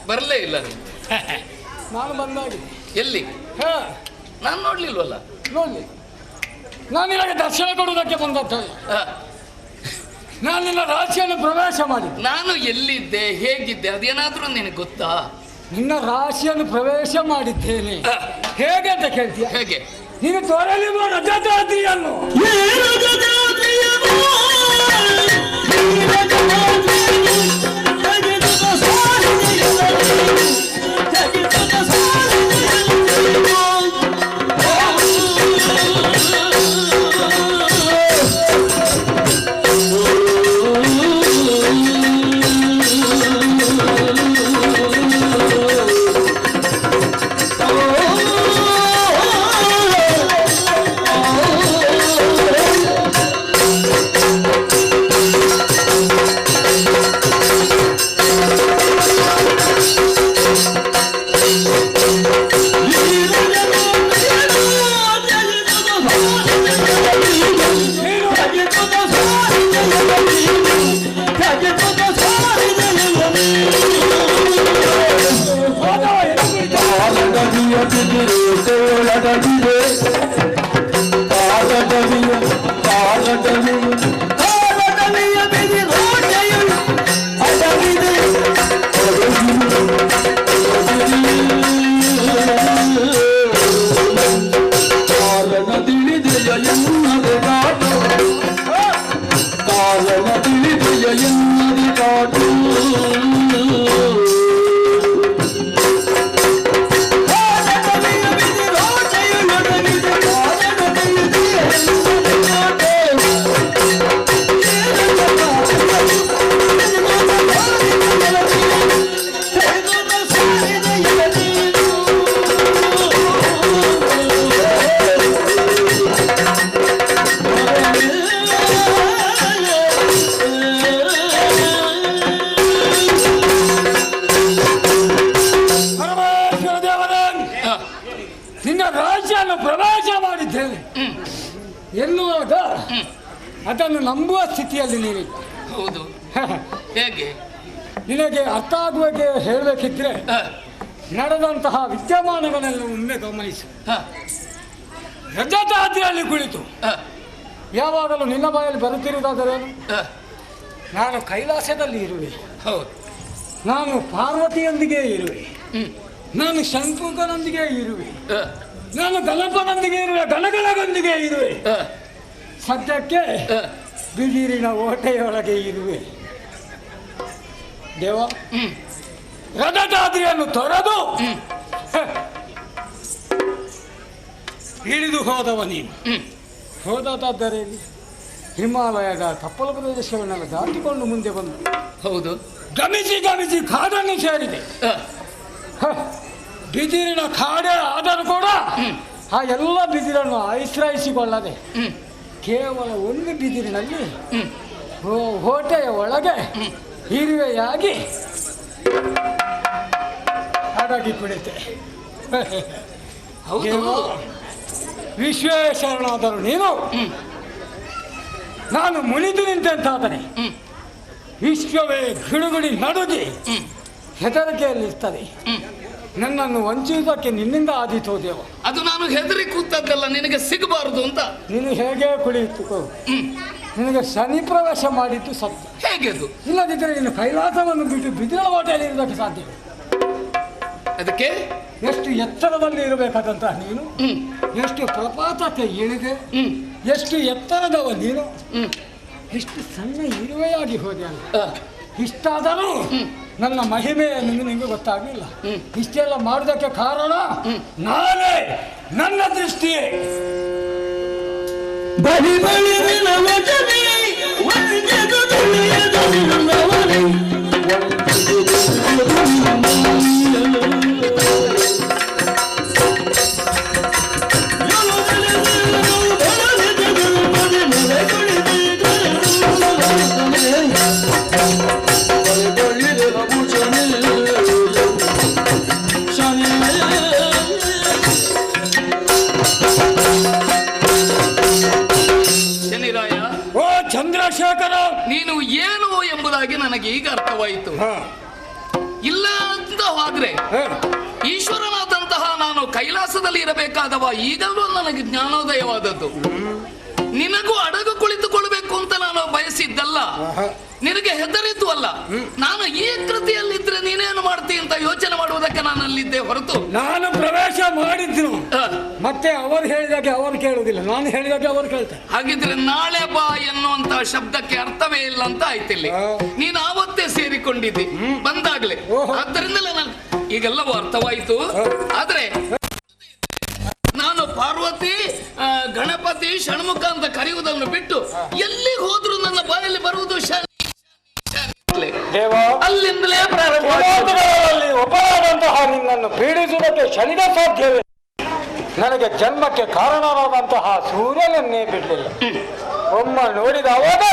ಬರಲೇ ಇಲ್ಲ. ನಾನು ಬಂದಾಗಿದೆ. ಎಲ್ಲಿ? ನಾನು ನೋಡ್ಲಿಲ್ವಲ್ಲ. ನೋಡ್ಲಿ, ನಾನು ನಿನಗೆ ದರ್ಶನ ಕೊಡುವುದಕ್ಕೆ ಬಂದದ್ದಲ್ಲ. ನಾನು ನಿನ್ನ ರಾಶಿಯನ್ನು ಪ್ರವೇಶ ಮಾಡಿದ್ದೆ. ನಾನು ಎಲ್ಲಿದ್ದೆ, ಹೇಗಿದ್ದೆ, ಅದೇನಾದ್ರೂ ನಿನಗೆ ಗೊತ್ತಾ? ನಿನ್ನ ರಾಶಿಯನ್ನು ಪ್ರವೇಶ ಮಾಡಿದ್ದೇನೆ. ಹೇಗೆ ಅಂತ ಕೇಳ್ತೀಯ? ಹೇಗೆ? ನೀನು ತೋರಲಿರುವ ರಜತಾದ್ರಿಯನ್ನು ಕಾಡಲಿದೆ ಕಾಡಲಿಯ ಕಾಡಲಿಯ ಕಾಡಲಿಯ ಬಿಡಿ ರೋಟೆಯು ಅಡಲಿದೆ ಕಾರಣ ತಿಳಿದೆಯ ಎನ್ನದೆ ಕಾಡು ಕಾರಣ ತಿಳಿದೆಯ ಎನ್ನದೆ ಕಾಡು ನಿನ್ನ ರಾಜ್ಯವನ್ನು ಪ್ರವೇಶ ಮಾಡಿದ್ದೇನೆ ಎನ್ನುವಾಗ ಅದನ್ನು ನಂಬುವ ಸ್ಥಿತಿಯಲ್ಲಿ ನೀನಿಲ್ಲ. ಹೌದು, ಹೇಗೆ ನಿನಗೆ ಅರ್ಥ ಆಗುವಾಗೆ ಹೇಳಬೇಕಿದ್ರೆ ನಡೆದಂತಹ ವಿದ್ಯಮಾನಗಳನ್ನು ಒಮ್ಮೆ ಗಮನಿಸು. ರಜತಾದ್ರಿಯಲ್ಲಿ ಕುಳಿತು ಯಾವಾಗಲೂ ನಿನ್ನ ಬಾಯಲ್ಲಿ ಬರುತ್ತಿರುವುದಾದರೇನು, ನಾನು ಕೈಲಾಸದಲ್ಲಿ ಇರುವೆ, ಹೌದು, ನಾನು ಪಾರ್ವತಿಯೊಂದಿಗೆ ಇರುವೆ, ನಾನು ಶಂಕುಕನೊಂದಿಗೆ ಇರುವೆ, ನಾನು ಗಣಪನೊಂದಿಗೆ ಇರುವೆ, ಗಣಗಳೊಂದಿಗೆ ಇರುವೆ. ಸದ್ಯಕ್ಕೆ ಬಿದಿರಿನ ಓಟೆಯೊಳಗೆ ಇರುವೆ. ದೇವ, ರಜತಾದ್ರಿಯನ್ನು ತೊರೆದು ಇಳಿದು ಹೋದವ ನೀನು. ಹೋದದಾದರೆ ಹಿಮಾಲಯದ ತಪ್ಪಲ ಪ್ರದೇಶಗಳನ್ನೆಲ್ಲ ದಾಟಿಕೊಂಡು ಮುಂದೆ ಬಂದು ಹೌದು, ಗಮಿಸಿ ಗಮಿಸಿ ಕಾಡನ್ನು ಸೇರಿದೆ. ಬಿದಿರಿನ ಕಾಡೆ ಆದರೂ ಕೂಡ ಆ ಎಲ್ಲ ಬಿದಿರನ್ನು ಆಶ್ರಯಿಸಿಕೊಳ್ಳದೆ ಕೇವಲ ಒಂದು ಬಿದಿರಿನಲ್ಲಿ ಹೋಟೆಯ ಒಳಗೆ ಇರುವೆಯಾಗಿ ಅಡಗಿ ಕುಳಿತೆ. ವಿಶ್ವೇಶ್ವರನಾದರೂ ನೀನು ನಾನು ಮುನಿದು ನಿಂತೆಂತಾದರೆ ವಿಶ್ವವೇ ಗಿಡುಗುಡಿ ನಡುಗಿ ಹೆದರಿಕೆಯಲ್ಲಿರ್ತದೆ. ನನ್ನನ್ನು ವಂಚಿಸುವುದಕ್ಕೆ ನಿನ್ನಿಂದ ಆದೀತು ದೇವ. ಅದು ನಾನು ಹೆದರಿ ಕೂತದ್ದಲ್ಲ, ನಿನಗೆ ಸಿಗಬಾರದು ಅಂತ. ನೀನು ಹೇಗೆ ಕುಳಿತು ನಿನಗೆ ಶನಿ ಪ್ರವೇಶ ಮಾಡಿದ್ದು ಸತ್ಯ. ಹೇಗೆ ಅದು? ಇಲ್ಲದಿದ್ದರೆ ನೀನು ಕೈಲಾಸವನ್ನು ಬಿಟ್ಟು ಬಿದಿರ ಓಟೆಯಲ್ಲಿ ಇರುವುದಕ್ಕೆ ಸಾಧ್ಯ. ಅದಕ್ಕೆ ಎಷ್ಟು ಎತ್ತರದಲ್ಲಿ ಇರಬೇಕಾದಂತಹ ನೀನು, ಎಷ್ಟು ಪ್ರಪಾತಕ್ಕೆ ಇಳಿದೆ, ಎಷ್ಟು ಎತ್ತರದವ ನೀನು, ಎಷ್ಟು ಸಣ್ಣ ಇರುವೆಯಾಗಿ ಹೋದೆ ಅಂತ. ಇಷ್ಟಾದರೂ ನನ್ನ ಮಹಿಮೆಯನ್ನು ನಿಮಗೆ ಗೊತ್ತಾಗಲಿಲ್ಲ. ಇಷ್ಟೆಲ್ಲ ಮಾಡೋದಕ್ಕೆ ಕಾರಣ ನಾನೇ, ನನ್ನ ದೃಷ್ಟಿಯೇ. ಬಲಿ ಬಲಿ ನವಜನೆ ವಂಚದು ತುಳಿಯದವನೇ ಚಂದ್ರಶೇಖರ, ನೀನು ಏನು ಎಂಬುದಾಗಿ ನನಗೆ ಈಗ ಅರ್ಥವಾಯಿತು. ಇಲ್ಲ ಅಂತ ಹೋದ್ರೆ ಈಶ್ವರನಾದಂತಹ ನಾನು ಕೈಲಾಸದಲ್ಲಿ ಇರಬೇಕಾದವ ಈಗಲೂ ನನಗೆ ಜ್ಞಾನೋದಯವಾದದ್ದು. ನಿನಗೂ ಅಡಗು ಕುಳಿತುಕೊಳ್ಬೇಕು ಅಂತ ನಾನು ಬಯಸಿದ್ದಲ್ಲ, ನಿನಗೆ ಹೆದರಿದ್ದು ಅಲ್ಲ. ನಾನು ಈ ಕೃತಿಯಲ್ಲಿದ್ರೆ ನೀನೇನು ಮಾಡ್ತೀನಿ ಅಂತ ಯೋಚನೆ ಮಾಡುವುದಕ್ಕೆ ನಾನು ಅಲ್ಲಿದ್ದೆ ಹೊರತು. ನಾನು ಪ್ರವೇಶ ಮಾಡಿದ್ರು ಮತ್ತೆ ಅವರು ಹೇಳಿದಾಗೆ ಅವರು ಕೇಳುವುದಿಲ್ಲ, ನಾನು ಹೇಳಿದಾಗೆ ಅವರು ಕೇಳ್ತಾರೆ. ಹಾಗಿದ್ರೆ ನಾಳೆ ಬಾ ಎನ್ನುವಂತ ಶಬ್ದಕ್ಕೆ ಅರ್ಥವೇ ಇಲ್ಲ ಅಂತ ಆಯ್ತಿಲ್ಲಿ. ನೀನು ಆವತ್ತೇ ಸೇರಿಕೊಂಡಿದ್ದಿ ಬಂದಾಗ್ಲೇ, ಆದ್ದರಿಂದಲೇ ನಾನು ಈಗೆಲ್ಲವೂ ಅರ್ಥವಾಯಿತು. ಆದ್ರೆ ನಾನು ಪಾರ್ವತಿ ಗಣಪತಿ ಷಣ್ಮುಖ ಅಂತ ಕರೆಯುವುದನ್ನು ಬಿಟ್ಟು ಎಲ್ಲಿಗೆ ಹೋದ್ರು ನನ್ನ ಬಾಯಲ್ಲಿ ಬರುವುದು ಅಲ್ಲಿಂದಲೇ ಪ್ರಾರಂಭ. ಒಬ್ಬರಾದಂತಹ ನಿನ್ನನ್ನು ಪೀಡಿಸುವುದಕ್ಕೆ ಶನಿಗ ಸಾಧ್ಯವೇ? ನನಗೆ ಜನ್ಮಕ್ಕೆ ಕಾರಣವಾದಂತಹ ಸೂರ್ಯನನ್ನೇ ಬಿಡಲಿಲ್ಲ. ಒಮ್ಮ ನೋಡಿದ ಅವಾಗ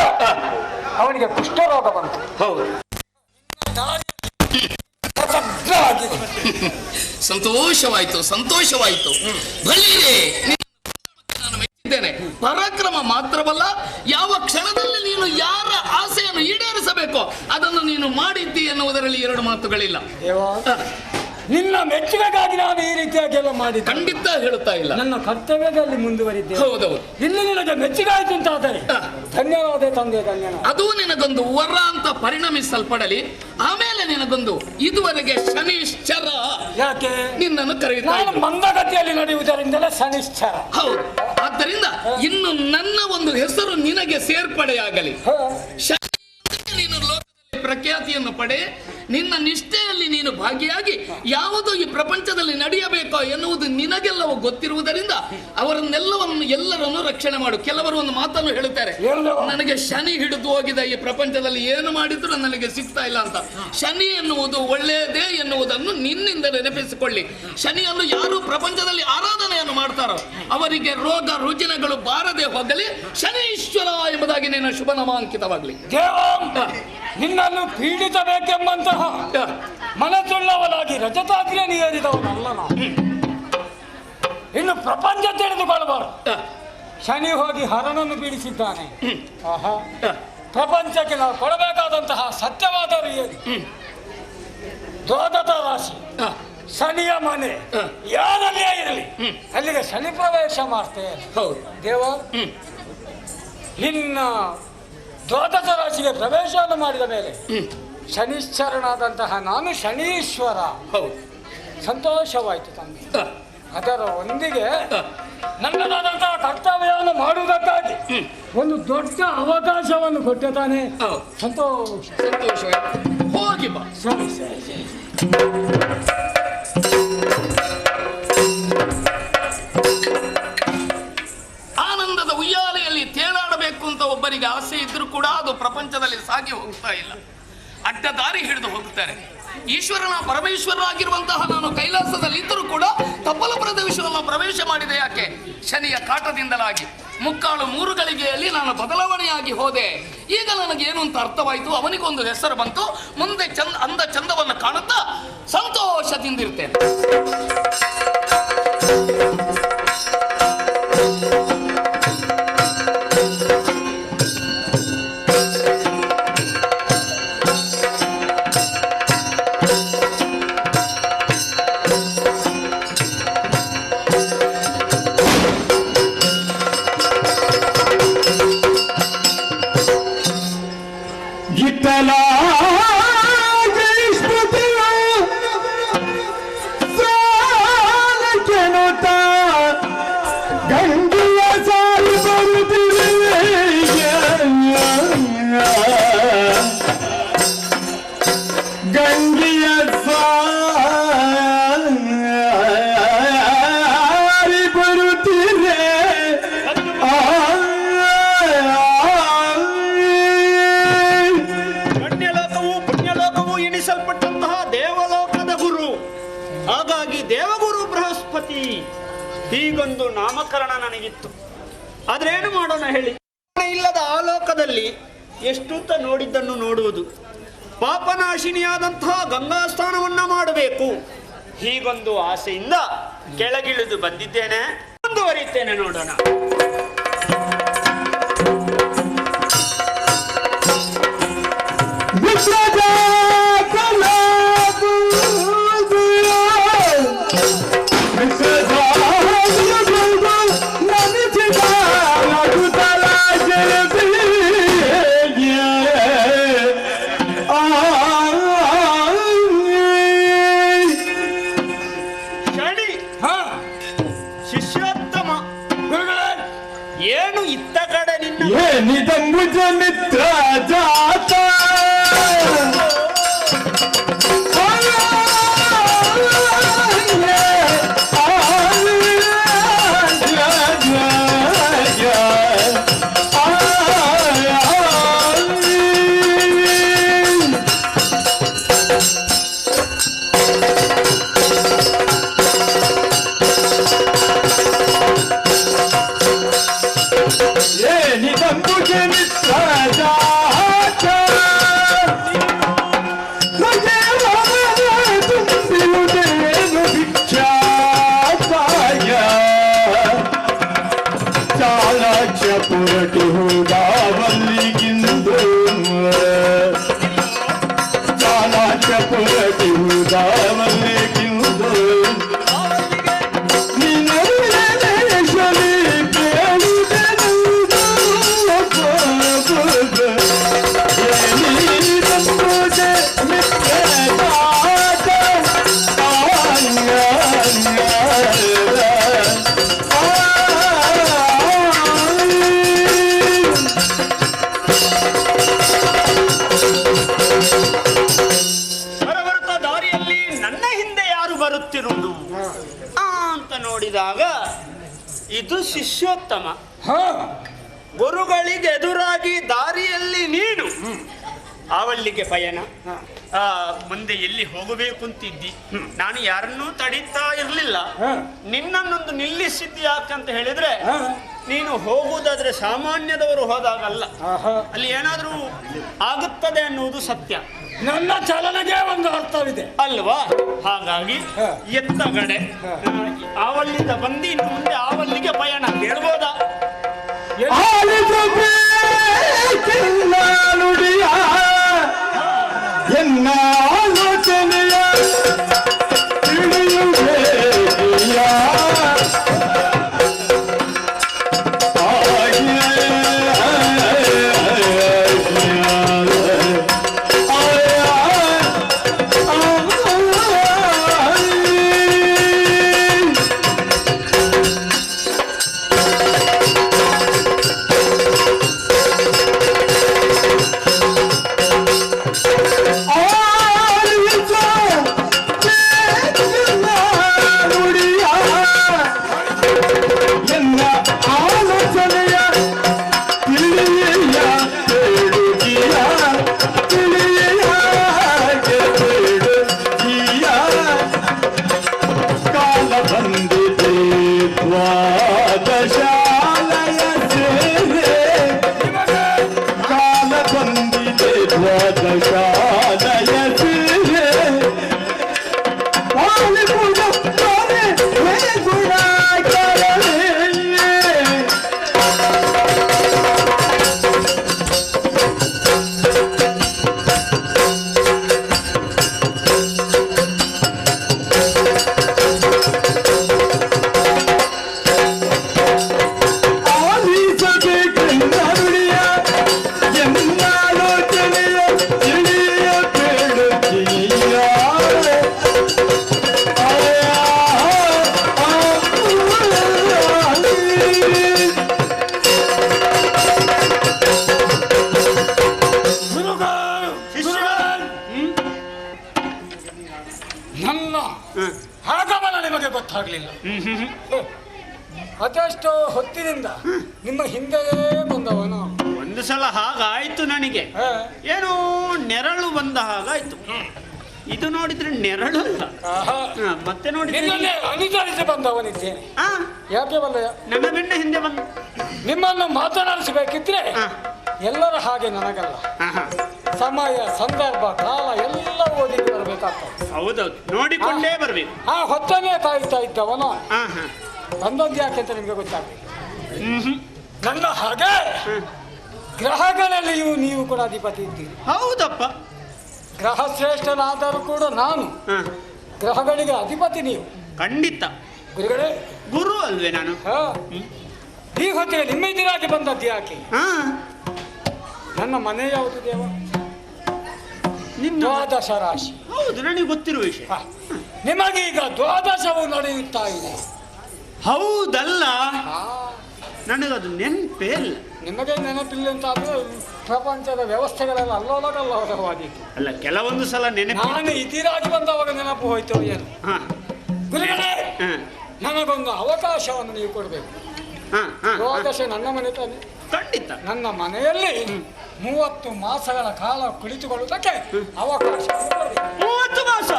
ಅವನಿಗೆ ಕುಷ್ಠರೋಗ ಬಂತು. ಹೌದು, ಸಂತೋಷವಾಯ್ತು, ಸಂತೋಷವಾಯ್ತು. ಬಲ್ಲಿದೆ, ನಾನು ಮೆಚ್ಚಿದ್ದೇನೆ. ಪರಾಕ್ರಮ ಮಾತ್ರವಲ್ಲ, ಯಾವ ಕ್ಷಣದಲ್ಲಿ ನೀನು ಯಾರ ಆಸೆಯನ್ನು ಈಡೇರಿಸಬೇಕೋ ಅದನ್ನು ನೀನು ಮಾಡಿದ್ದಿ ಎನ್ನುವುದರಲ್ಲಿ ಎರಡು ಮಾತುಗಳಿಲ್ಲ. ನಿನ್ನ ಮೆಚ್ಚುಗೆಗಾಗಿ ನಾನು ಈ ರೀತಿಯಾಗಿ ಎಲ್ಲ ಮಾಡಿದ್ದೆ. ಖಂಡಿತ ಹೇಳುತ್ತಾ ಇಲ್ಲ. ನನ್ನ ಕರ್ತವ್ಯದಲ್ಲಿ ಮುಂದುವರಿದ್ದೆ. ಹೌದೌದು. ಇಲ್ಲಿ ನಿನಗೆ ಮೆಚ್ಚುಗೆ ಆಯ್ತು ಅಂತಾದರೆ ಧನ್ಯವಾದ ತಂದೆ, ಧನ್ಯವಾದ. ಅದು ನಿನಗೊಂದು ವರ ಅಂತ ಪರಿಣಮಿಸಲ್ಪಡಲಿ. ಆಮೇಲೆ ನಿನಗೊಂದು ಇದುವರೆಗೆ ಶನಿಶ್ಚರ ಯಾಕೆ ನಿನ್ನನ್ನು ಕರೆಯುತ್ತಾ ನಾನು ಇದ್ರು. ಮಂದಗತಿಯಲ್ಲಿ ನಡೆಯುವುದರಿಂದಲೇ ಶನಿಶ್ಚರ. ಹೌದು. ಆದ್ದರಿಂದ ಇನ್ನು ನನ್ನ ಒಂದು ಹೆಸರು ನಿನಗೆ ಸೇರ್ಪಡೆಯಾಗಲಿ. ಶನಿಯಿಂದ ನೀನು ಲೋಕದಲ್ಲಿ ಪ್ರಖ್ಯಾತಿಯನ್ನು ಪಡೆ, ನಿನ್ನ ನಿಷ್ಠೆಯಲ್ಲಿ ನೀನು ಭಾಗಿಯಾಗಿ ಯಾವುದು ಈ ಪ್ರಪಂಚದಲ್ಲಿ ನಡೆಯಬೇಕೋ ಎನ್ನುವುದು ನಿನಗೆಲ್ಲವೂ ಗೊತ್ತಿರುವುದರಿಂದ ಎಲ್ಲರನ್ನು ರಕ್ಷಣೆ ಮಾಡು. ಕೆಲವರು ಒಂದು ಮಾತನ್ನು ಹೇಳುತ್ತಾರೆ, ನನಗೆ ಶನಿ ಹಿಡಿದು ಹೋಗಿದೆ, ಈ ಪ್ರಪಂಚದಲ್ಲಿ ಏನು ಮಾಡಿದ್ರು ನನಗೆ ಸಿಗ್ತಾ ಇಲ್ಲ ಅಂತ. ಶನಿ ಎನ್ನುವುದು ಒಳ್ಳೆಯದೇ ಎನ್ನುವುದನ್ನು ನಿನ್ನಿಂದ ನೆನಪಿಸಿಕೊಳ್ಳಿ. ಶನಿಯನ್ನು ಯಾರು ಪ್ರಪಂಚದಲ್ಲಿ ಆರಾಧನೆಯನ್ನು ಮಾಡ್ತಾರೋ ಅವರಿಗೆ ರೋಗ ರುಜಿನಗಳು ಬಾರದೆ ಹೋಗಲಿ. ಶನೀಶ್ವರ ಎಂಬುದಾಗಿ ನಿನ್ನ ಶುಭ ನಾಮಾಂಕಿತವಾಗಲಿ. ನಿನ್ನನ್ನು ಪೀಡಿಸಬೇಕೆಂಬಂತಹ ಮನಸ್ಸುಳ್ಳವನಾಗಿ ರಜತಾಗ್ರೆ ನಿಯೋಜಿತವನಲ್ಲ ನಾನು. ಇನ್ನು ಪ್ರಪಂಚ ತಿಳಿದುಕೊಳ್ಳಬಾರದು. ಶನಿ ಹೋಗಿ ಹರನನ್ನು ಪೀಡಿಸಿದ್ದಾನೆ. ಆಹಾ, ಪ್ರಪಂಚಕ್ಕೆ ನಾವು ಕೊಡಬೇಕಾದಂತಹ ಸತ್ಯವಾದ ದ್ವಾದಶ ರಾಶಿ ಶನಿಯ ಮನೆ ಯಾರಲ್ಲೇ ಇರಲಿ ಅಲ್ಲಿಗೆ ಶನಿ ಪ್ರವೇಶ ಮಾಡ್ತೇವೆ. ದೇವ, ನಿನ್ನ ದ್ವಾದಶ ರಾಶಿಗೆ ಪ್ರವೇಶವನ್ನು ಮಾಡಿದ ಮೇಲೆ ಶನಿಶ್ಚರನಾದಂತಹ ನಾನು ಶನೀಶ್ವರ. ಸಂತೋಷವಾಯಿತು ತಂದೆ. ಅದರ ಒಂದಿಗೆ ನನ್ನದಾದಂತಹ ಕರ್ತವ್ಯವನ್ನು ಮಾಡುವುದಕ್ಕಾಗಿ ಒಂದು ದೊಡ್ಡ ಅವಕಾಶವನ್ನು ಕೊಟ್ಟೆ ತಾನೆ. ಸಂತೋಷ ಸಂತೋಷ. ಹೋಗಿ ಬಾ. ಸರಿ ಸರಿ ಸರಿ. ಆನಂದದ ಉಯ್ಯಾಲೆಯಲ್ಲಿ ತೇಲಾಡಬೇಕು ಅಂತ ಒಬ್ಬರಿಗೆ ಆಸೆ ಇದ್ರೂ ಕೂಡ ಅದು ಪ್ರಪಂಚದಲ್ಲಿ ಸಾಗಿ ಹೋಗ್ತಾ ಇಲ್ಲ. ಅಡ್ಡ ದಾರಿ ಹಿಡಿದು ಹೋಗ್ತಾರೆ. ಈಶ್ವರನ ಪರಮೇಶ್ವರರಾಗಿರುವಂತಹ ನಾನು ಕೈಲಾಸದಲ್ಲಿ ಇದ್ದರೂ ಕೂಡ ತಪ್ಪಲ ಪ್ರದೇಶವನ್ನು ಪ್ರವೇಶ ಮಾಡಿದೆ. ಯಾಕೆ? ಶನಿಯ ಕಾಟದಿಂದಲಾಗಿ. ಮುಕ್ಕಾಲು 3 ಗಳಿಗೆಯಲ್ಲಿ ನಾನು ಬದಲಾವಣೆಯಾಗಿ ಹೋದೆ. ಈಗ ನನಗೇನು ಅಂತ ಅರ್ಥವಾಯಿತು. ಅವನಿಗೊಂದು ಹೆಸರು ಬಂತು. ಮುಂದೆ ಅಂದ ಚಂದವನ್ನು ಕಾಣುತ್ತಾ ಸಂತೋಷದಿಂದಿರ್ತೇನೆ. ಹೀಗೊಂದು ನಾಮಕರಣ ನನಗಿತ್ತು. ಆದ್ರೇನು ಮಾಡೋಣ ಹೇಳಿ? ಇಲ್ಲದ ಆ ಲೋಕದಲ್ಲಿ ಎಷ್ಟುತ್ತ ನೋಡಿದ್ದನ್ನು ನೋಡುವುದು. ಪಾಪನಾಶಿನಿಯಾದಂತಹ ಗಂಗಾ ಸ್ನಾನವನ್ನ ಮಾಡಬೇಕು. ಹೀಗೊಂದು ಆಸೆಯಿಂದ ಕೆಳಗಿಳಿದು ಬಂದಿದ್ದೇನೆ. ಮುಂದುವರಿತೇನೆ, ನೋಡೋಣ. ನಿಜ ಮಿತ್ರ ಜಾತ ಪುರಟಿ ಹೂದಾವಲ್ಲಿಗಿಂದು ಚಾಲಾಚ ಪುರಟಿ ಹೂದಾವಲ್ಲಿಗಿಂದು ಇದು ಶಿಷ್ಯೋತ್ತಮ. ಹಾ, ಗುರುಗಳಿಗೆ ಎದುರಾಗಿ ದಾರಿಯಲ್ಲಿ ನೀನು ಆವಲ್ಲಿಗೆ ಪಯಣ. ಮುಂದೆ ಎಲ್ಲಿ ಹೋಗಬೇಕು ಅಂತಿದ್ದಿ. ನಾನು ಯಾರನ್ನೂ ತಡೀತಾ ಇರ್ಲಿಲ್ಲ. ನಿನ್ನನ್ನೊಂದು ನಿಲ್ಲಿಸಿದ್ದಿ ಯಾಕಂತ ಹೇಳಿದ್ರೆ, ನೀನು ಹೋಗುವುದಾದ್ರೆ ಸಾಮಾನ್ಯದವರು ಹೋದಾಗಲ್ಲ, ಅಲ್ಲಿ ಏನಾದ್ರೂ ಆಗುತ್ತದೆ ಅನ್ನುವುದು ಸತ್ಯ. ನನ್ನ ಚಲನೆಗೆ ಒಂದು ಅರ್ಥವಿದೆ ಅಲ್ವಾ? ಹಾಗಾಗಿ ಎತ್ತಗಡೆ ಆವಲ್ಲಿಂದ ಬಂದು ಇನ್ನು ಮುಂದೆ ಆವಲ್ಲಿಗೆ ಪಯಣ. ಹೇಳ್ಬೋದಾ? ಆಲಿಸಬೇಕಿಲ್ಲ ನುಡಿಯ ಎನ್ನ ಆಲೋಚನೆಯ ತಿಳಿಯುವೇಗಿಯ ಗೊತ್ತಾಗ್ಲಿಲ್ಲ. ಅದೆಷ್ಟೋ ಹೊತ್ತಿನಿಂದ ನಿಮ್ಮ ಹಿಂದೆಯೇ ಬಂದವನು. ಒಂದು ಸಲ ಹಾಗಾಯ್ತು ನನಗೆ, ಏನೋ ನೆರಳು ಬಂದ ಹಾಗಾಯ್ತು. ಇದು ನೋಡಿದ್ರೆ ನೆರಳು ಅಲ್ಲ, ಮತ್ತೆ ನೋಡಿದ್ರೆ ಅನುಸರಿಸಿ ಬಂದವನಿದ್ದೇನೆ. ಯಾಕೆ ಬಲ್ಲಯ್ಯ? ನನ್ನ ಬೆನ್ನ ಹಿಂದೆ ಬಂದ ನಿಮ್ಮನ್ನು ಮಾತನಾಡಿಸಬೇಕಿದ್ರೆ ಎಲ್ಲರ ಹಾಗೆ ನನಗಲ್ಲ. ಸಮಯ, ಸಂದರ್ಭ, ಕಾಲ ಎಲ್ಲ ಓದಿ ಬರಬೇಕಾಗ್ತದೆ. ಹೌದೌದು, ನೋಡಿಕೊಂಡೇ ಬರ್ಬೇಕು. ಆ ಹೊತ್ತನೇ ಕಾಯ್ತಾ ಇದ್ದವನು ಬಂದದ್ದು ಯಾಕೆ ಅಂತ ನಿಮ್ಗೆ ಗೊತ್ತಾಗ್ಬೇಕು. ನನ್ನ ಹಾಗೆ ಗ್ರಹಗಳಲ್ಲಿಯೂ ನೀವು ಕೂಡ ಅಧಿಪತಿ ಇದ್ದೀರಿ. ಹೌದಪ್ಪ, ಗ್ರಹ ಶ್ರೇಷ್ಠನಾದರೂ ಕೂಡ ನಾನು, ಗ್ರಹಗಳಿಗೆ ಅಧಿಪತಿ ನೀವು. ಖಂಡಿತ. ಗುರುಗಳೇ, ಗುರು ಅಲ್ವೇ ನಾನು? ಈ ಹೊತ್ತಿಗೆ ನಿಮ್ಮ ಎದುರಾಗಿ ಬಂದದ್ದು ಯಾಕೆ? ನನ್ನ ಮನೆ ಯಾವುದು ದೇವ? ದ್ವಾದಶ ರಾಶಿ. ಹೌದು, ನನಗೆ ಗೊತ್ತಿರುವ ವಿಷಯ. ನಿಮಗೀಗ ದ್ವಾದಶವು ನಡೆಯುತ್ತಾ ಇದೆ. ಹೌದಲ್ಲ, ನನಗದು ನೆನಪೇ ಇಲ್ಲ. ನಿಮಗೆ ನೆನಪಿಲ್ಲ ಅಂತ ಆದ್ರೆ ಪ್ರಪಂಚದ ವ್ಯವಸ್ಥೆಗಳೆಲ್ಲ ಅಲ್ಲೋಲಗಲ್ಲವಾದೀತು. ಅಲ್ಲ, ಕೆಲವೊಂದು ಸಲ ನೆನಪು. ನಾನು ಇದಿರಾಗಿ ಬಂದವಾಗ ನೆನಪು ಹೋಯ್ತು ಏನು? ಗುರುಗಳೇ, ನನಗೊಂದು ಅವಕಾಶವನ್ನು ನೀವು ಕೊಡಬೇಕು. ದ್ವಾದಶ ನನ್ನ ಮನೆ ತಾನೆ? ಖಂಡಿತ. ನನ್ನ ಮನೆಯಲ್ಲಿ 30 ಮಾಸಗಳ ಕಾಲ ಕುಳಿತುಕೊಳ್ಳುವುದಕ್ಕೆ ಅವಕಾಶ. 30 ಮಾಸ?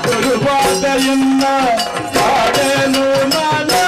ಗುರುವಾದ ಎನ್ನ ಕಾಡೇನು ನಾನು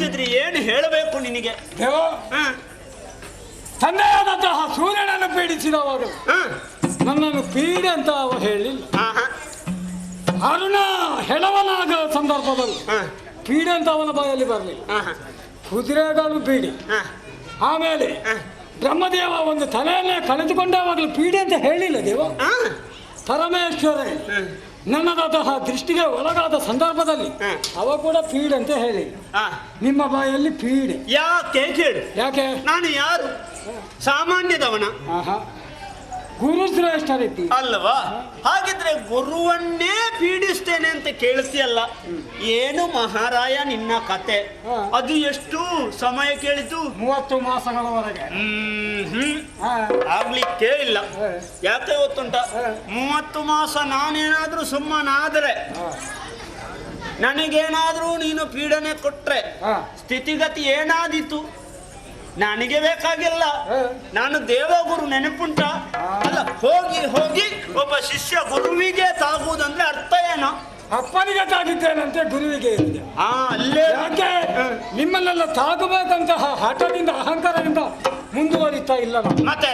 ಇಲ್ಲದಿದ್ರೆ ಏನು ಹೇಳಬೇಕು ನಿನಗೆ? ದೇವ, ಹ? ತಂದೆಯಾದಂತಹ ಸೂರ್ಯನನ್ನು ಪೀಡಿಸಿದವರು ಹ? ನನ್ನನ್ನು ಪೀಡೆ ಅಂತ ಅವ ಹೇಳಿಲ್ಲ. ಆಹಾ. ಅರುಣ ಹೆಣವನಾಗ ಸಂದರ್ಭದಲ್ಲಿ ಹ. ಪೀಡೆ ಅಂತ ಅವನ ಬಾಯಲ್ಲಿ ಬರಲಿಲ್ಲ. ಆಹಾ. ಕುದುರೆಗಳು ಪೀಡೆ. ಹ. ಆಮೇಲೆ ಹ. ಬ್ರಹ್ಮದೇವ ಒಂದು ತಲೆಯನ್ನೇ ಕಳೆದುಕೊಂಡಾಗಲೂ ಪೀಡೆ ಅಂತ ಹೇಳಿಲ್ಲ ದೇವ. ಹ. ಪರಮೇಶ್ವರ ನನ್ನದಾದಂತಹ ದೃಷ್ಟಿಗೆ ಒಳಗಾದ ಸಂದರ್ಭದಲ್ಲಿ ಅವ ಕೂಡ ಪೀಡೆ ಅಂತ ಹೇಳಿ ಹ. ನಿಮ್ಮ ಬಾಯಲ್ಲಿ ಪೀಡೆ ಯಾಕೆ ಕೇಳು? ಯಾಕೆ? ನಾನು ಯಾರು? ಸಾಮಾನ್ಯದವನ ಆಹಾ, ಗುರು ಶ್ರೇಷ್ಠರಿದ್ದಿ ಅಲ್ವಾ? ಹಾಗಿದ್ರೆ ಗುರುವನ್ನೇ ಪೀಡಿಸ್ತೇನೆ ಅಂತ ಕೇಳ್ತೀಯಲ್ಲ, ಏನು ಮಹಾರಾಯ ನಿನ್ನ ಕತೆ? ಹ. ಅದು ಎಷ್ಟು ಸಮಯ ಕೇಳಿತು? 30 ಮಾಸಗಳವರೆಗೆ. ಹಾ. ಆಗ್ಲಿಕ್ಕೇ ಇಲ್ಲ. ಹ. ಯಾಕೆ ಗೊತ್ತುಂಟ? ಹ. 30 ಮಾಸ ನಾನೇನಾದ್ರೂ ಸುಮ್ಮನಾದರೆ, ನನಗೇನಾದ್ರೂ ನೀನು ಪೀಡನೆ ಕೊಟ್ರೆ ಹಾ. ಸ್ಥಿತಿಗತಿ ಏನಾದೀತು ನನಗೆ ಬೇಕಾಗಿಲ್ಲ. ಹ. ನಾನು ದೇವಗುರು ನೆನಪುಂಟ? ಅಲ್ಲ, ಹೋಗಿ ಹೋಗಿ ಒಬ್ಬ ಶಿಷ್ಯ ಗುರುವಿಗೆ ತಾಗುವುದಂದ್ರೆ ಅರ್ಥ ಏನೋ? ಅಪ್ಪನಿಗೆ ತಾಗಿದ್ದೇನಂತೆ ಗುರುವಿಗೆ ಇದೆ. ಅಲ್ಲೇ ಯಾಕೆ? ನಿಮ್ಮನ್ನೆಲ್ಲ ತಾಗಬೇಕಂತಹ ಹಠದಿಂದ ಅಹಂಕಾರದಿಂದ ಮುಂದುವರಿತಾ ಇಲ್ಲ ನಾನು. ಮತ್ತೆ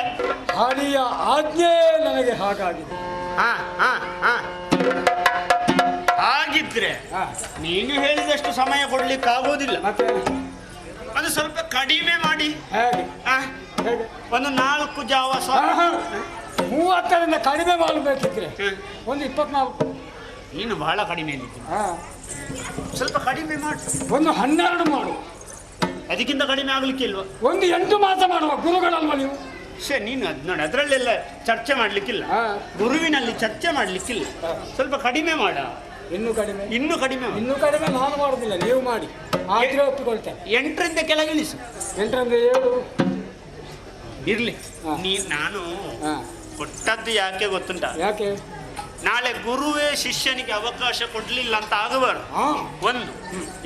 ಹರಿಯ ಆಜ್ಞೆ ನನಗೆ ಹಾಗಾಗಿದೆ. ಹಾ ಹಾ ಹಾ ಹಾಗಿದ್ರೆ ಹಾ. ನೀನು ಹೇಳಿದಷ್ಟು ಸಮಯ ಕೊಡ್ಲಿಕ್ಕಾಗೋದಿಲ್ಲ. ಮತ್ತೆ ಅದು ಸ್ವಲ್ಪ ಕಡಿಮೆ ಮಾಡಿ. ಹೇಗೆ? ಆ, ಹೇಗೆ? ಒಂದು 4 ಜಾವ ಆಹಾ, 30ರಿಂದ ಕಡಿಮೆ ಮಾಡಬೇಕಿದ್ರೆ ಹ್ಮ್. ಒಂದು 24. ನೀನು ಬಹಳ ಕಡಿಮೆ ಅಂದಿದ್ದೀನಿ. ಹಾ. ಸ್ವಲ್ಪ ಕಡಿಮೆ ಮಾಡು. ಒಂದು 12 ಮಾಡು. ಅದಕ್ಕಿಂತ ಕಡಿಮೆ ಆಗ್ಲಿಕ್ಕಿಲ್ವ? ಒಂದು 8 ಮಾಸ ಮಾಡುವ ಗುರುಗಳಲ್ವ ನೀವು? ನೀನು ಅದ್ ನೋಡಿ, ಅದರಲ್ಲೆಲ್ಲ ಚರ್ಚೆ ಮಾಡ್ಲಿಕ್ಕಿಲ್ಲ. ಹಾ. ಗುರುವಿನಲ್ಲಿ ಚರ್ಚೆ ಮಾಡ್ಲಿಕ್ಕಿಲ್ಲ. ಸ್ವಲ್ಪ ಕಡಿಮೆ ಮಾಡ. ಇನ್ನೂ ಕಡಿಮೆ? ಇನ್ನು ಕಡಿಮೆ ಮಾಡು. ಇನ್ನೂ ಕಡಿಮೆ ನಾನು ಮಾಡುದಿಲ್ಲ, ನೀವು ಮಾಡಿ. ಆದ್ರೆ ಒಪ್ಪಿಕೊಳ್ತೇನೆ. 8ರಿಂದ ಕೆಳಗಿಳಿಸು. 8ರಿಂದ 7. ಇರ್ಲಿ. ಹಾ. ನಾನು ಹಾ. ಕೊಟ್ಟದ್ದು ಯಾಕೆ ಗೊತ್ತುಂಟ? ಯಾಕೆ? ನಾಳೆ ಗುರುವೇ ಶಿಷ್ಯನಿಗೆ ಅವಕಾಶ ಕೊಡ್ಲಿಲ್ಲ ಅಂತ ಆಗಬಾರ್ದು. ಹಾ. ಒಂದು.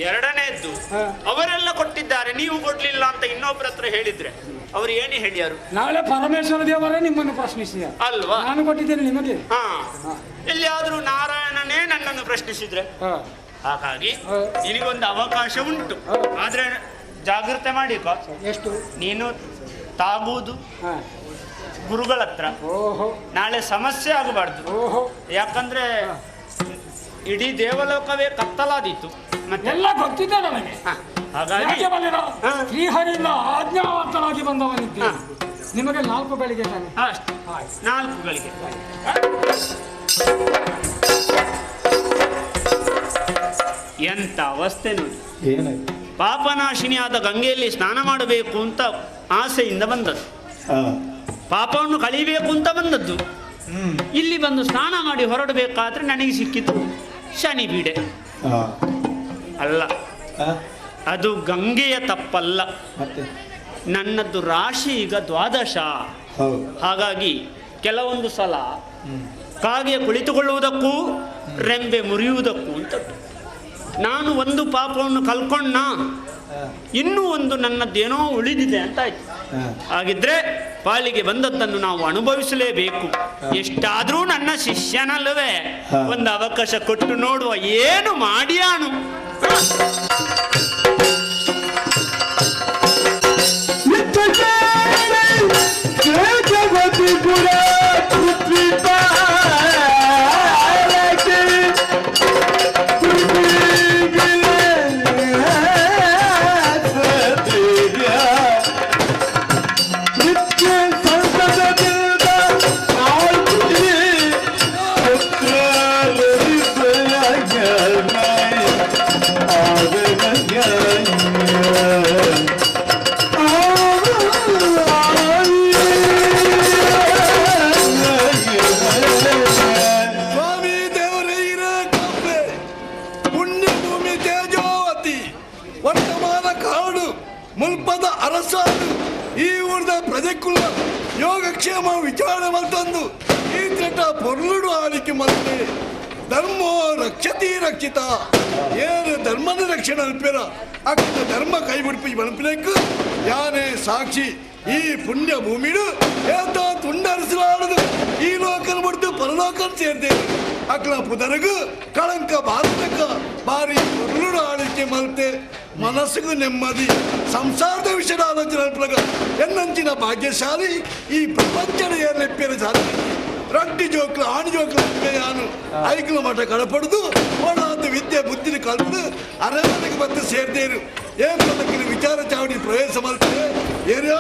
ಎರಡನೇದ್ದು, ಹಾ. ಅವರೆಲ್ಲ ಕೊಟ್ಟಿದ್ದಾರೆ ನೀವು ಕೊಡ್ಲಿಲ್ಲ ಅಂತ ಇನ್ನೊಬ್ಬರ ಹತ್ರ ಹೇಳಿದ್ರೆ ಅವ್ರು ಏನು ಹೇಳ್ಯಾರು? ನಾಳೆ ಪರಮೇಶ್ವರ ದೇವರೇ ನಿಮ್ಮನ್ನು ಪ್ರಶ್ನಿಸಿದ ಅಲ್ವಾ? ನಾನು ಕೊಟ್ಟಿದ್ದೇನೆ ನಿಮಗೆ. ಹಾ. ಹಾ. ಎಲ್ಲಿಯಾದ್ರೂ ನಾರಾಯಣನೇ ನನ್ನನ್ನು ಪ್ರಶ್ನಿಸಿದ್ರೆ? ಹಾ. ಹಾಗಾಗಿ ಹಾ. ನಿನಗೊಂದು ಅವಕಾಶ ಉಂಟು. ಹಾ. ಆದ್ರೆ ಜಾಗ್ರತೆ ಮಾಡಿಕೋ. ಎಷ್ಟು? ನೀನು ತಾಗುವುದು ಹಾ. ಗುರುಗಳ ಹತ್ರ. ಓಹೋ. ನಾಳೆ ಸಮಸ್ಯೆ ಆಗಬಾರ್ದು. ಓಹೋ. ಯಾಕಂದ್ರೆ ಇಡೀ ದೇವಲೋಕವೇ ಕತ್ತಲಾದೀತು. ಮತ್ತೆ ಎಲ್ಲ ಗೊತ್ತಿದೆ ನನಗೆ. ಹಾ. ಹಾಗಾಗಿ ಯಾಕೆ ಬಂದಿರ? ಹಾ. ಶ್ರೀಹರಿಯಿಂದ ಆಜ್ಞಾವಂತನಾಗಿ ಬಂದವನಿದ್ದೆ. ನಿಮಗೆ 4 ಗಳಿಗೆ ತಾನೆ? ಅಷ್ಟೇ. 4 ಗಳಿಗೆ. ಎಂತ ಅವಸ್ಥೆ ನೋಡಿ. ಏನಾಯ್ತು? ಪಾಪನಾಶಿನಿಯಾದ ಗಂಗೆಯಲ್ಲಿ ಸ್ನಾನ ಮಾಡಬೇಕು ಅಂತ ಆಸೆಯಿಂದ ಬಂದದ್ದು. ಪಾಪವನ್ನು ಕಳೀಬೇಕು ಅಂತ ಬಂದದ್ದು. ಇಲ್ಲಿ ಬಂದು ಸ್ನಾನ ಮಾಡಿ ಹೊರಡಬೇಕಾದ್ರೆ ನನಗೆ ಸಿಕ್ಕಿತು ಶನಿ ಬೀಡೆ. ಅಲ್ಲ, ಅದು ಗಂಗೆಯ ತಪ್ಪಲ್ಲ. ಮತ್ತೆ ನನ್ನದ್ದು ರಾಶಿ ಈಗ 12. ಹಾಗಾಗಿ ಕೆಲವೊಂದು ಸಲ ಕಾಗೆ ಕುಳಿತುಕೊಳ್ಳುವುದಕ್ಕೂ ರೆಂಬೆ ಮುರಿಯುವುದಕ್ಕೂ ಅಂತ ನಾನು ಒಂದು ಪಾಪವನ್ನು ಕಲ್ಕೊಂಡ, ಇನ್ನೂ ಒಂದು ನನ್ನದ್ದೇನೋ ಉಳಿದಿದೆ ಅಂತ ಆಯ್ತು. ಹಾಗಿದ್ರೆ ಪಾಲಿಗೆ ಬಂದದ್ದನ್ನು ನಾವು ಅನುಭವಿಸಲೇಬೇಕು. ಎಷ್ಟಾದ್ರೂ ನನ್ನ ಶಿಷ್ಯನಲ್ಲವೇ, ಒಂದು ಅವಕಾಶ ಕೊಟ್ಟು ನೋಡುವ, ಏನು ಮಾಡಿಯಾನು. ಮುಲ್ಪದ ಅರಸಾರು ಈ ಊರದ ಪ್ರಜೆಕ್ಕುಲ ಯೋಗಕ್ಷೇಮ ವಿಚಾರ ಮತ್ತೊಂದು ಈ ತ್ರಟ ಪೊರ್ಲುಡು ಆಲಿಕೆ ಮತ್ತೆ ಧರ್ಮೋ ರಕ್ಷತಿ ರಕ್ಷಿತ ಏನು ಧರ್ಮದ ರಕ್ಷಣೆ ಅಲ್ಪೇರ ಅಕ್ಕ ಧರ್ಮ ಕೈ ಬಿಡ್ಪಿ ಬಲಪಿನಕ್ಕು ಯಾನೇ ಸಾಕ್ಷಿ ಈ ಪುಣ್ಯ ಭೂಮಿಡು ಏತ ತುಂಡರಿಸಲಾಡದು ಈ ಲೋಕನ ಬಿಡ್ತು ಪರಲೋಕನ ಸೇರ್ತೇವೆ ಅಕ್ಲ ಪುದರಗು ಕಳಂಕ ಭಾರತಕ್ಕ ಬಾರಿ ಪೊರ್ಲುಡು ಆಳಿಕೆ ಮಲ್ತೆ ಮನಸ್ಸಿಗೂ ನೆಮ್ಮದಿ ಸಂಸಾರದ ವಿಷಯದ ಆಲೋಚನೆ ಅಲ್ಪಗ ಎನ್ನಂಚಿನ ಭಾಗ್ಯಶಾಲಿ ಈ ಪ್ರಪಂಚದ ಏರ್ಲೆಪ್ಪಿನ ಶಾಲೆ ರಡ್ಡಿ ಜೋಕ್ಲು ಆಣಿ ಜೋಕ್ಲು ನಾನು ಐಕ್ಲ ಮಠ ಕಳಪಡುದು ಓಡಾದ ವಿದ್ಯೆ ಬುದ್ಧಿನ ಕಲ್ಪದು ಅರಮನೆಗೆ ಬಂದು ಸೇರ್ದೇರು ಏನ್ ಬದುಕಿನ ವಿಚಾರ ಚಾವಡಿ ಪ್ರವೇಶ ಮಾಡ್ತೇವೆ ಏನೋ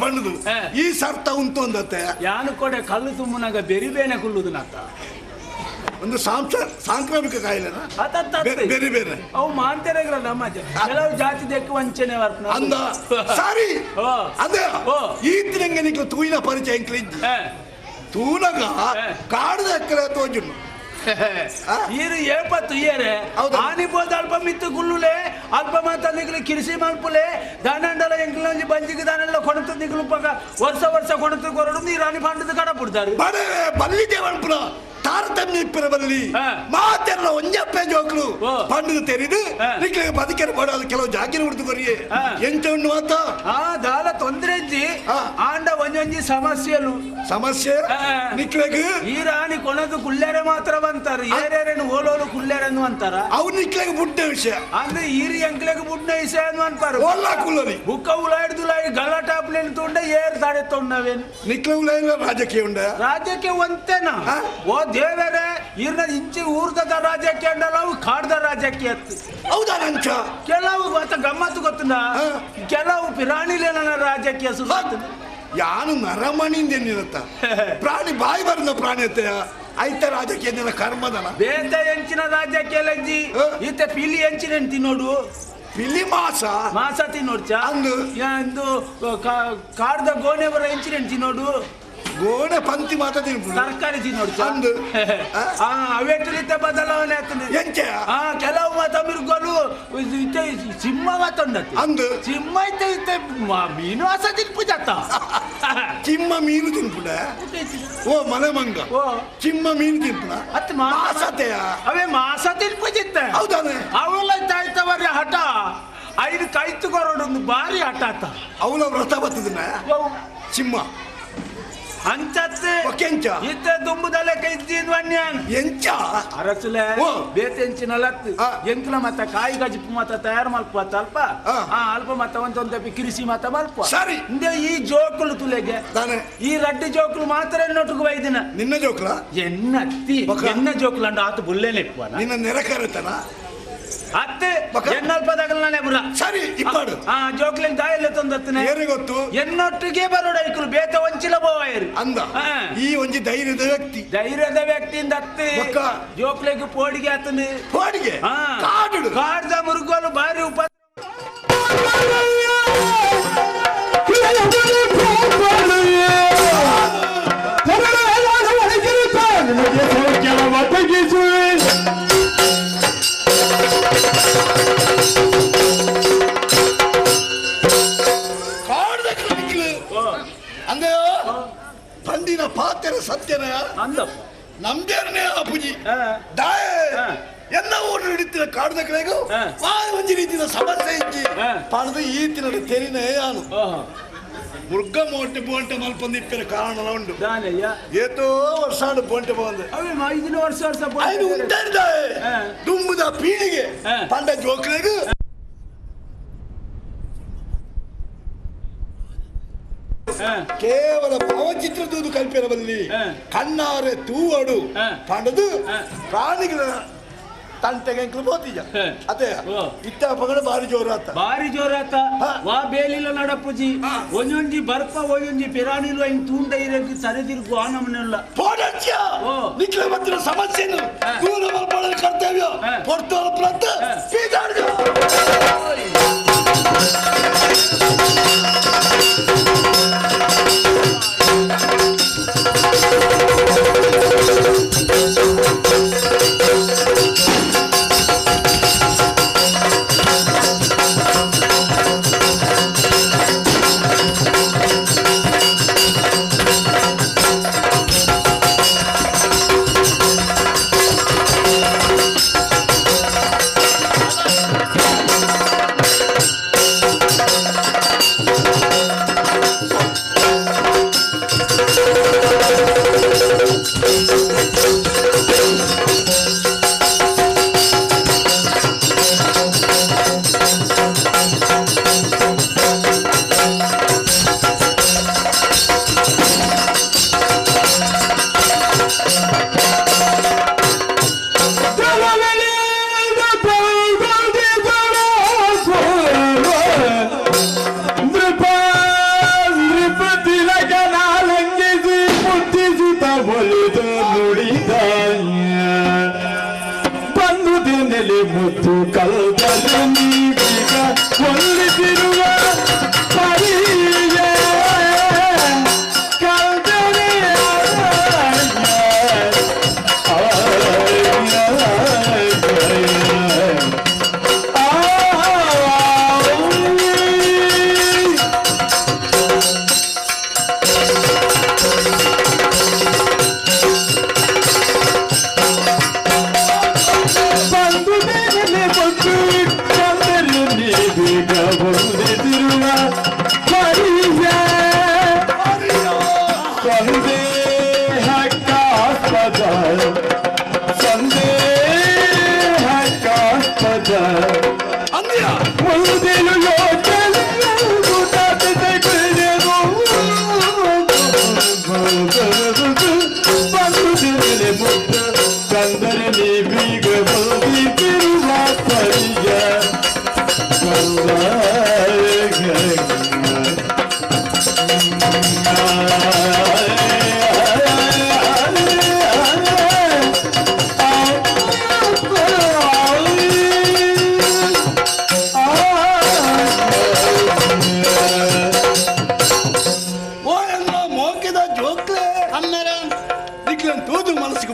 ಪಣ್ಣದು ಈ ಸರ್ತ ಉಂಟು ಅಂದತ್ತೆ ಯಾನು ಕೊಡೆ ಕಲ್ಲು ತುಂಬನಾಗ ಬೆರಿಬೇನೆ ಕುಲ್ಲುದು ನಾತ ಒಂದು ಸಾಂಕ್ರಾಮಿಕ ಕಾಯಿಲೆನಾ ಬೇರೆ ಬೇರೆ ಅವು ಮಾಂತೆರೆಗಳ ನಮ್ಮ ಕೆಲವು ಜಾತಿ ದೆಕ್ಕು ವಂಚನೆ ವರ್ತನ ಅಂದ ಸಾರಿ ಅದೇ ಈತಿನಂಗೆ ನಿಕ್ಲು ತೂಯಿನ ಪರಿಚಯ ಎಂಕ್ಲಿಂಜಿ ತೂನಗ ಕಾಡದ ಎಕ್ಕಲೆ ತೋಜುನು ಈರು ಏಪತ್ತು ಏರೆ ಆನಿಬೋದು ಅಲ್ಪ ಮಿತ್ತು ಗುಲ್ಲುಲೆ ಅಲ್ಪ ಮಾತಲ್ಲಿ ಕಿರಿಸಿ ಮಲ್ಪುಲೆ ದಾನಂಡಲ ಎಂಕ್ಲಂಜಿ ಬಂಜಿಗೆ ದಾನೆಲ್ಲ ಕೊಣತು ನಿಗ್ಲು ಪಕ್ಕ ವರ್ಷ ಕೊಣತು ಕೊರಡು ನೀರು ಆನಿ ಪಾಂಡದ ಕಡ ಬಿಡ್ತಾರೆ ಬಲ್ಲಿದೆ ಮಲ್ಪುಲ ತಾರತಮ್ಯ ಇಪ್ಪರ ಬಲ್ಲಿ ಮಾತೆಲ್ಲ ಒಂಜಪ್ಪೆ ಜೋಕ್ಲು ಪಂಡದ ತೆರಿದು ನಿಕ್ಲಿಗೆ ಬದುಕೇರು ಮಾಡೋದು ಕೆಲವು ಜಾಕಿನ ಹುಡ್ದು ಕೊರಿಯೆ ಎಂಚ ಉಂಡು ಮಾತ ದಾಲ ತೊಂದ್ರೆ ಆಂಡ ಒಂಜೊಂಜಿ ಸಮಸ್ಯೆ ನಿಕ್ಲೆಗ್ ಈ ರಾಣಿ ಕೊಣದು ಕುಲ್ಲೇರೆ ಮಾತ್ರ ಬಂತಾರ ಏರೇರೇನು ಓಲೋಲು ಕುಲ್ಲೇರನ್ನು ಅಂತಾರ ಅವ್ರು ನಿಕ್ಲೆಗ್ ಬುಡ್ಡ ವಿಷಯ ಅಂದ್ರೆ ಈರಿ ಎಂಕ್ಲೆಗ್ ಬುಡ್ಡ ವಿಷಯ ಅನ್ನು ಅಂತಾರ ಓಲ್ಲಾ ಕುಲ್ಲರಿ ಬುಕ್ಕ ಉಲಾಯ್ದುಲಾಯಿ ಗಲಾಟಾಪ್ಲೇನು ತೊಂಡ ಏರ್ ತಾಡೆ ತೊಂಡವೇನು ನಿಕ್ಲೆ ಉಲಾಯಿಲ್ಲ ರಾಜಕೀಯ ಉಂಡ ರಾಜ್ಯಕ್ಕೆ ಒಂತೇನ ಓ ದೇವರೇ ಇರ್ನ ಇಂಚಿ ಊರ್ದ ರಾಜ್ಯಕ್ಕೆ ಅಂಡಲ್ಲ ಅವು ಕಾಡ್ದ ರಾಜ್ಯಕ್ಕೆ ಅತ್ತು ಹೌದಾ ನಂಚ ಕೆಲವು ಗೊತ್ತ ಗಮ್ಮತ್ತು ಗೊತ್ತುಂಡ ಕೆಲವು ಪಿರಾಣಿಲೇನ ರಾಜ್ಯಕ್ಕೆ ಸುತ್ತ ಯಾನು ನರಮಣಿಂದ ಏನಿರತ್ತ ಪ್ರಾಣಿ ಬಾಯಿ ಬರದ ಪ್ರಾಣಿ ಅತ್ತ ಐತ ರಾಜಕೀಯ ಕರ್ಮದನ ಬೇತ ಎಂಚಿನ ರಾಜ್ಯಕ್ಕೆ ಲಜ್ಜಿ ಈತ ಪಿಲಿ ಎಂಚಿನ ತಿನ್ನೋಡು ಪಿಲಿ ಮಾಸ ತಿನ್ನೋಡ್ಚ ಅಂದು ಕಾಡ್ದ ಗೋಣೆವರ ಎಂಚಿನ ತಿನ್ನೋಡು ಗೋಣೆ ಪಂಕ್ತಿ ಮಾತ ತಿನ್ಬಿಡು ತರಕಾರಿ ತಿನ್ನೋಡ್ಚ ಅಂದು ಅವೇಟಲಿದ್ದ ಬದಲಾವಣೆ ಆಗ್ತದೆ ಎಂಚೆ ಕೆಲವು ಮತ ಮಿರ್ಗೋಲು ಸಿಂಹ ಮಾತೊಂಡತ್ತೆ ಅಂದು ಸಿಂಹ ಇತ್ತೆ ಮೀನು ಹಸ ತಿನ್ಪುಜತ್ತ ಚಿಮ್ಮ ಮೀನು ತಿನ್ಪುಡ ಓ ಮಲೆ ಮಂಗ ಚಿಮ್ಮ ಮೀನು ತಿನ್ಪುಡ ಅತ್ ಮಾಸತೆಯ ಅವೇ ಮಾಸ ತಿನ್ಪುಜಿತ್ತೆ ಹೌದಾನೆ ಅವಳ ತಾಯ್ತವರ್ಯ ಹಠ ಐದು ಕೈತು ಕೊರಡೊಂದು ಬಾರಿ ಹಠ ಆತ ಅವಳ ವ್ರತ ಬರ್ತದನ್ನ ಚಿಮ್ಮ ಅಂಚತ್ತೆ ಕೆಂಚ ಇತ್ತೆ ದುಂಬುದಲ್ಲ ಕೈದ್ದೀನ್ ವನ್ಯಾನ್ ಎಂಚ ಅರಸುಲೆ ಬೇತೆಂಚಿನಲತ್ತು ಎಂಕ್ಲ ಮತ್ತ ಕಾಯಿ ಗಜಿಪು ಮತ್ತ ತಯಾರು ಮಲ್ಪ ಅಲ್ಪ ಅಲ್ಪ ಮತ್ತ ಒಂದೊಂದು ಕಿರಿಸಿ ಮತ್ತ ಮಲ್ಪ ಸರಿ ಈ ಜೋಕುಲು ತುಲೆಗೆ ಈ ರಡ್ಡಿ ಜೋಕುಲು ಮಾತ್ರ ಎನ್ನೊಟ್ಟಿಗೆ ಬೈದಿನ ನಿನ್ನ ಜೋಕುಲ ಎನ್ನ ಜೋಕುಲು ಅಂಡ ಆತು ಬುಲ್ಲೇನೆ ನಿನ್ನ ನೆರಕರತನ ಅತ್ತೆ ಎನ್ನಲ್ಪದಾಗಲೇ ಬುರ ಸರಿ ಇಪ್ಪಾಡು ಜೋಕ್ಲಿಂಗ್ ದಾಯಲ್ಲೇ ತಂದತ್ತನೆ ಏನೇ ಗೊತ್ತು ಎನ್ನೊಟ್ಟಿಗೆ ಬರೋಡೈಕುಲು ಬೇತ ಒಂಚಿಲ ಬೋವಾಯರು ಅಂದ ಈ ಒಂಜಿ ಧೈರ್ಯದ ವ್ಯಕ್ತಿಯಿಂದ ಅತ್ತೆ ಜೋಕ್ಲಿಗೆ ಪೋಡಿಗೆ ಆತನೆ ಪೋಡಿಗೆ ಕಾಡ್ದ ಮುರುಗೋಲು ಬಾರಿ ಉಪ ಪಂಡಿನ ಪಾತ್ರೆ ಸತ್ಯನ ನಮ್ದೇರನೇ ಅಪ್ಪುಜಿ ದಾಯ ಎನ್ನ ಊರು ಹಿಡಿತಿನ ಕಾಡ್ದ ಕಡೆಗೂ ಒಂಜಿ ರೀತಿಯ ಸಮಸ್ಯೆ ಇಜ್ಜಿ ಪಣದು ಈತಿನ ತೆರಿನೇ ಯಾನು ಮುರ್ಗ ಮೋಟೆ ಬೋಂಟೆ ಮಲ್ಪಂದಿಪ್ಪರ ಕಾರಣ ಉಂಟು ಏತೋ ವರ್ಷ ಬೋಂಟೆ ಬಂದ 5 ವರ್ಷ ಉಂಟದ ದುಂಬುದ ಪೀಳಿಗೆ ಪಂಡ ಜೋಕ್ಲೆಗೂ ಕೇವಲ ಭಾವಚಿತ್ರ ತೂದು ಕಲ್ಪಿರಬಲ್ಲಿ ಕಣ್ಣಾರೆ ತೂವಡು ಪಂಡದು ಪ್ರಾಣಿಗಳ ತಂಟೆಗೆ ಎಂಕ್ಲು ಬೋತಿಜ ಹೇ. ಅದೇ ಓ. ಇತ್ತ ಪಗಡ ಬಾರಿ ಜೋರು ಆತ ಬಾರಿ ಜೋರಾತ ಹಾ. ವಾ ಬೇಲಿಲ ನಡಪುಜಿ ಹಾ. ಒಂಜೊಂಜಿ ಬರ್ಪ ಒಂಜೊಂಜಿ ಪಿರಾಣಿಲು ಐನ್ ತೂಂಡ ಇರಗಿ ಸರಿದಿರ್ಗು ಆನಮನೆಲ್ಲ ಪೋಡಚ್ಯ ಓ. ನಿಕ್ಲ ಮತ್ತಿನ ಸಮಸ್ಯೆನು ಹಾ. ದೂರ ಮಲ್ಪಡ ಕರ್ತವ್ಯ ಹಾ. ಪೊರ್ತೋಲ ಪ್ರತ ಹಾ. ಸ್ಪೀಡಾಡ್ಗ ಮುತ್ತು ಕಲ್ದಲ್ಲಿ ನೀವೀಗ ಹೊಂದಿಸಿರುವ ಪರಿಯ ಕಲ್ದರಿಯ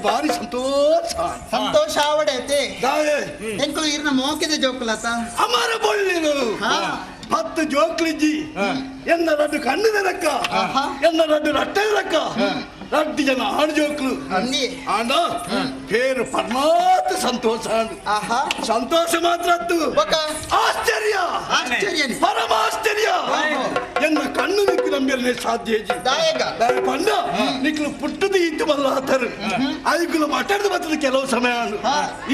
ಬಾರಿ ಸಂತೋಷ ಸಂತೋಷ ಆವಡೈತೆ ದಾಯೆ ಎಂಕುಲು ಇರ್ನ ಮೋಕಿದ ಜೋಕುಲತ ಅಮರ ಬೊಳ್ಳಿರು ಹಾ 10 ಜೋಕ್ಲಿಜ್ಜಿ ಎನ್ನ ರಡ್ಡು ಕಣ್ಣು ರಕ್ಕ ಎನ್ನ ರಡ್ಡು ರಟ್ಟೆ ರಕ್ಕ ರಡ್ಡು ಜನ ಆಣ್ ಜೋಕ್ಲು ಅನ್ನಿ ಆಂಡ పేరు ಪರಮಾತ್ ಸಂತೋಷ ಆಹಾ ಸಂತೋಷ ಮಾತ್ರ ಒಕ ಆಶ್ಚರ್ಯ ಆಶ್ಚರ್ಯ ಪರಮಾಶ್ಚರ್ಯ ಎನ್ನ ಕಣ್ಣು ನಿಕ್ಕು ನಂಬಿರನೆ ಸಾಧ್ಯ ದಾಯಗ దాని పండ నీకు పుట్టుది ఇంటి వల్ల ఆతారు ఐదుగులు మాట్లాడిದ ಬರ್ತದೆ ಕೆಲವು ಸಮಯ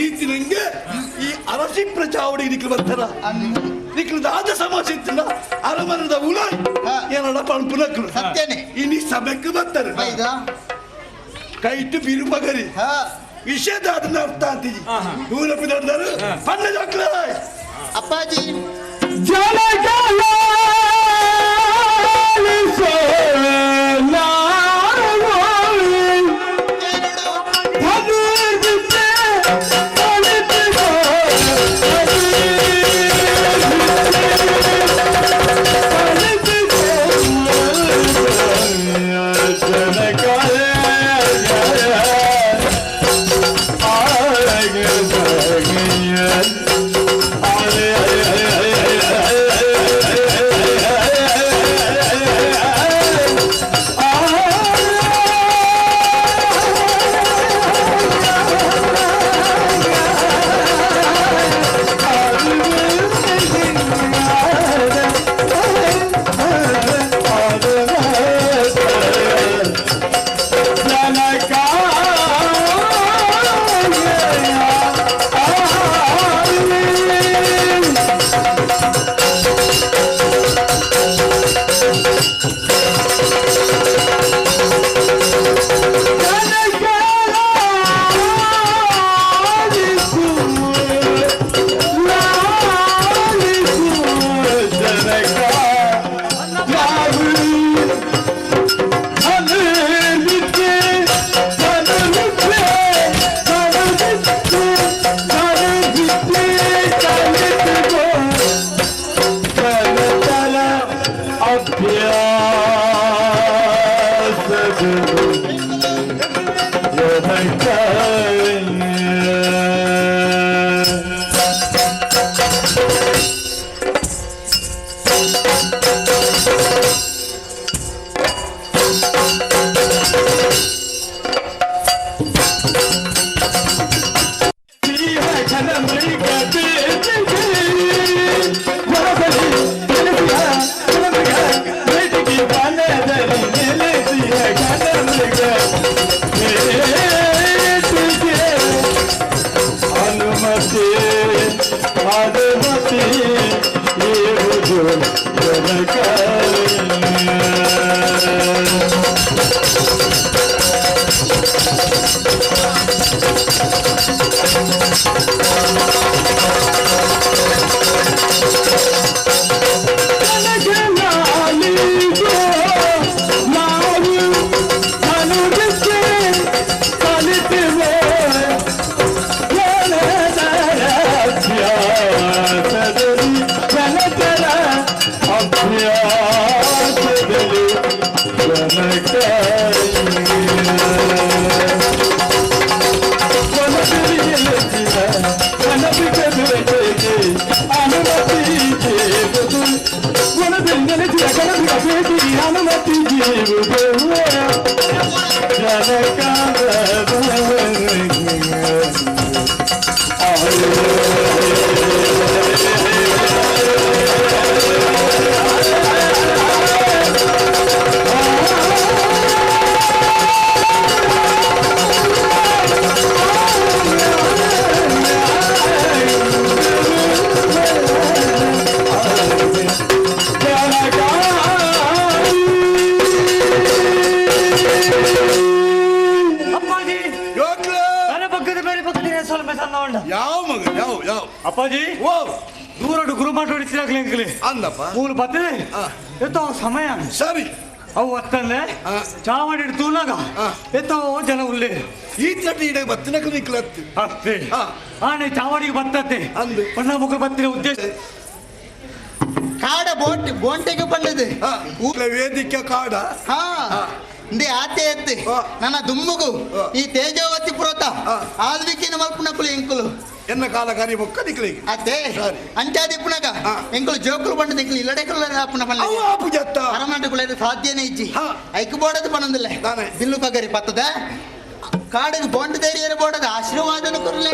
ಈತಿನಂಗೆ ಈ ಅರಸಿ ಪ್ರಜಾವಡಿ ನಿಕ್ಲು ಬರ್ತಾರ ನಿಕ್ಲು ದಾದ ಸಮಾಜ ಇತ್ತಿನ ಅರಮನದ ಉಳ ಏನಡ ಪಣಪುನಕ್ಲು ಸತ್ಯನೇ ಇನಿ ಸಭೆಕ್ಕೆ ಬರ್ತಾರೆ ಹೌದಾ ಕೈಟ್ಟು ಬಿರುಮಗರಿ ವಿಷಯದ ಅದನ್ನ ಅರ್ಥ ಅಂತೀವಿ ದೂರ ಬಿದ್ದಾರು ಪಣ್ಣ ಜೋಕ್ಲ ಅಪ್ಪಾಜಿ ಜಲಜಲ ಯಾವ ಮಗ ಯಾವ ಯಾವ ಅಪ್ಪಾಜಿ ಓ ದೂರ ಗುರು ಮಾತಾಡಿಸಿದಾಗ್ಲಿ ಅಂದಪ್ಪ ಮೂಲ ಬರ್ತದೆ ಎತ್ತೋ ಸಮಯ ಸರಿ ಅವು ಅತ್ತಂದ್ರೆ ಚಾವಡಿ ತೂನಾಗ ಎತ್ತೋ ಜನ ಉಳ್ಳೇ ಈ ಚಟ್ನಿ ಇಡ ಬತ್ತಿನಕ ನಿಕ್ಲತ್ತು ಅಷ್ಟೇ ಆನೆ ಚಾವಡಿಗೆ ಬರ್ತತೆ ಅಂದು ಬಣ್ಣ ಮುಖ ಬತ್ತಿನ ಉದ್ದೇಶ ಕಾಡ ಬೋಂಟೆಗೆ ಬಂದது ಊರ್ಲ ವೇದಿಕೆ ಕಾಡ ಹಾ ಇಂದೇ ಆತೆ ಎತ್ತೆ ನನ್ನ ದುಮ್ಮುಗು ಈ ತೇಜವತಿ ಪ್ರೋತ ಆದ್ವಿಕಿನ ಮಲ್ಪನಕುಲು ಎಂಕುಲು ಎನ್ನ ಕಾಲ ಕರಿ ಬೊಕ್ಕ ನಿಕ್ಲಿಗೆ ಅದೇ ಅಂಚಾದಿಪ್ಪುನಗ ಎಂಕುಲು ಜೋಕುಲು ಬಂಡ ಎಂಕುಲು ಇಲ್ಲಡೆಕುಲು ಅಪ್ಪನ ಪಲ್ಲ ಅವು ಆಪು ಜತ್ತ ಅರಮಂಟಕುಲು ಸಾಧ್ಯನೇ ಇಜ್ಜಿ ಐಕು ಬೋಡದು ಪಣಂದಿಲ್ಲ ತಾನೆ ದಿಲ್ಲು ಕಗರಿ ಪತ್ತದ ಕಾಡಿಗೆ ಬೋಂಡ ದೇರಿಯರ ಬೋಡದ ಆಶೀರ್ವಾದನ ಕೊರಲೆ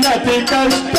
ನತಿ ಕಷ್ಟ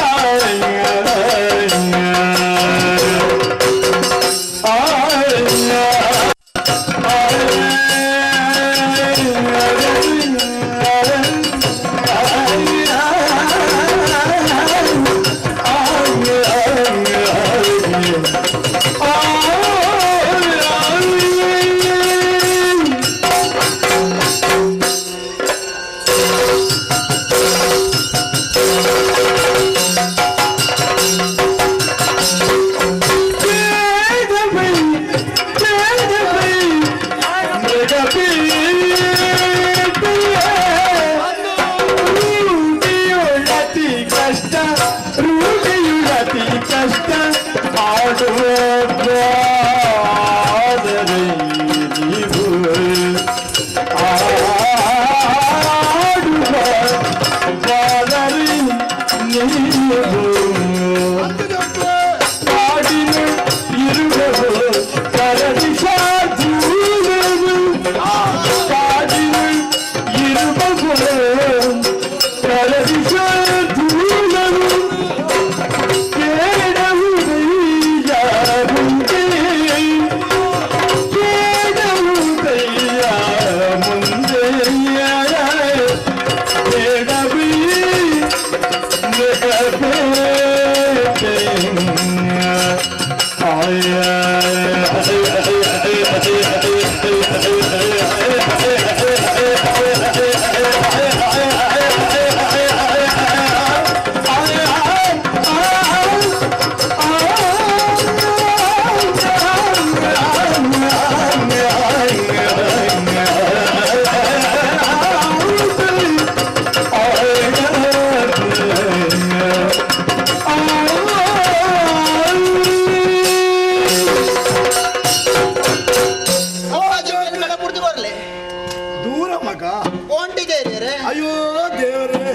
ಅಯ್ಯೋ ದೇವರೇ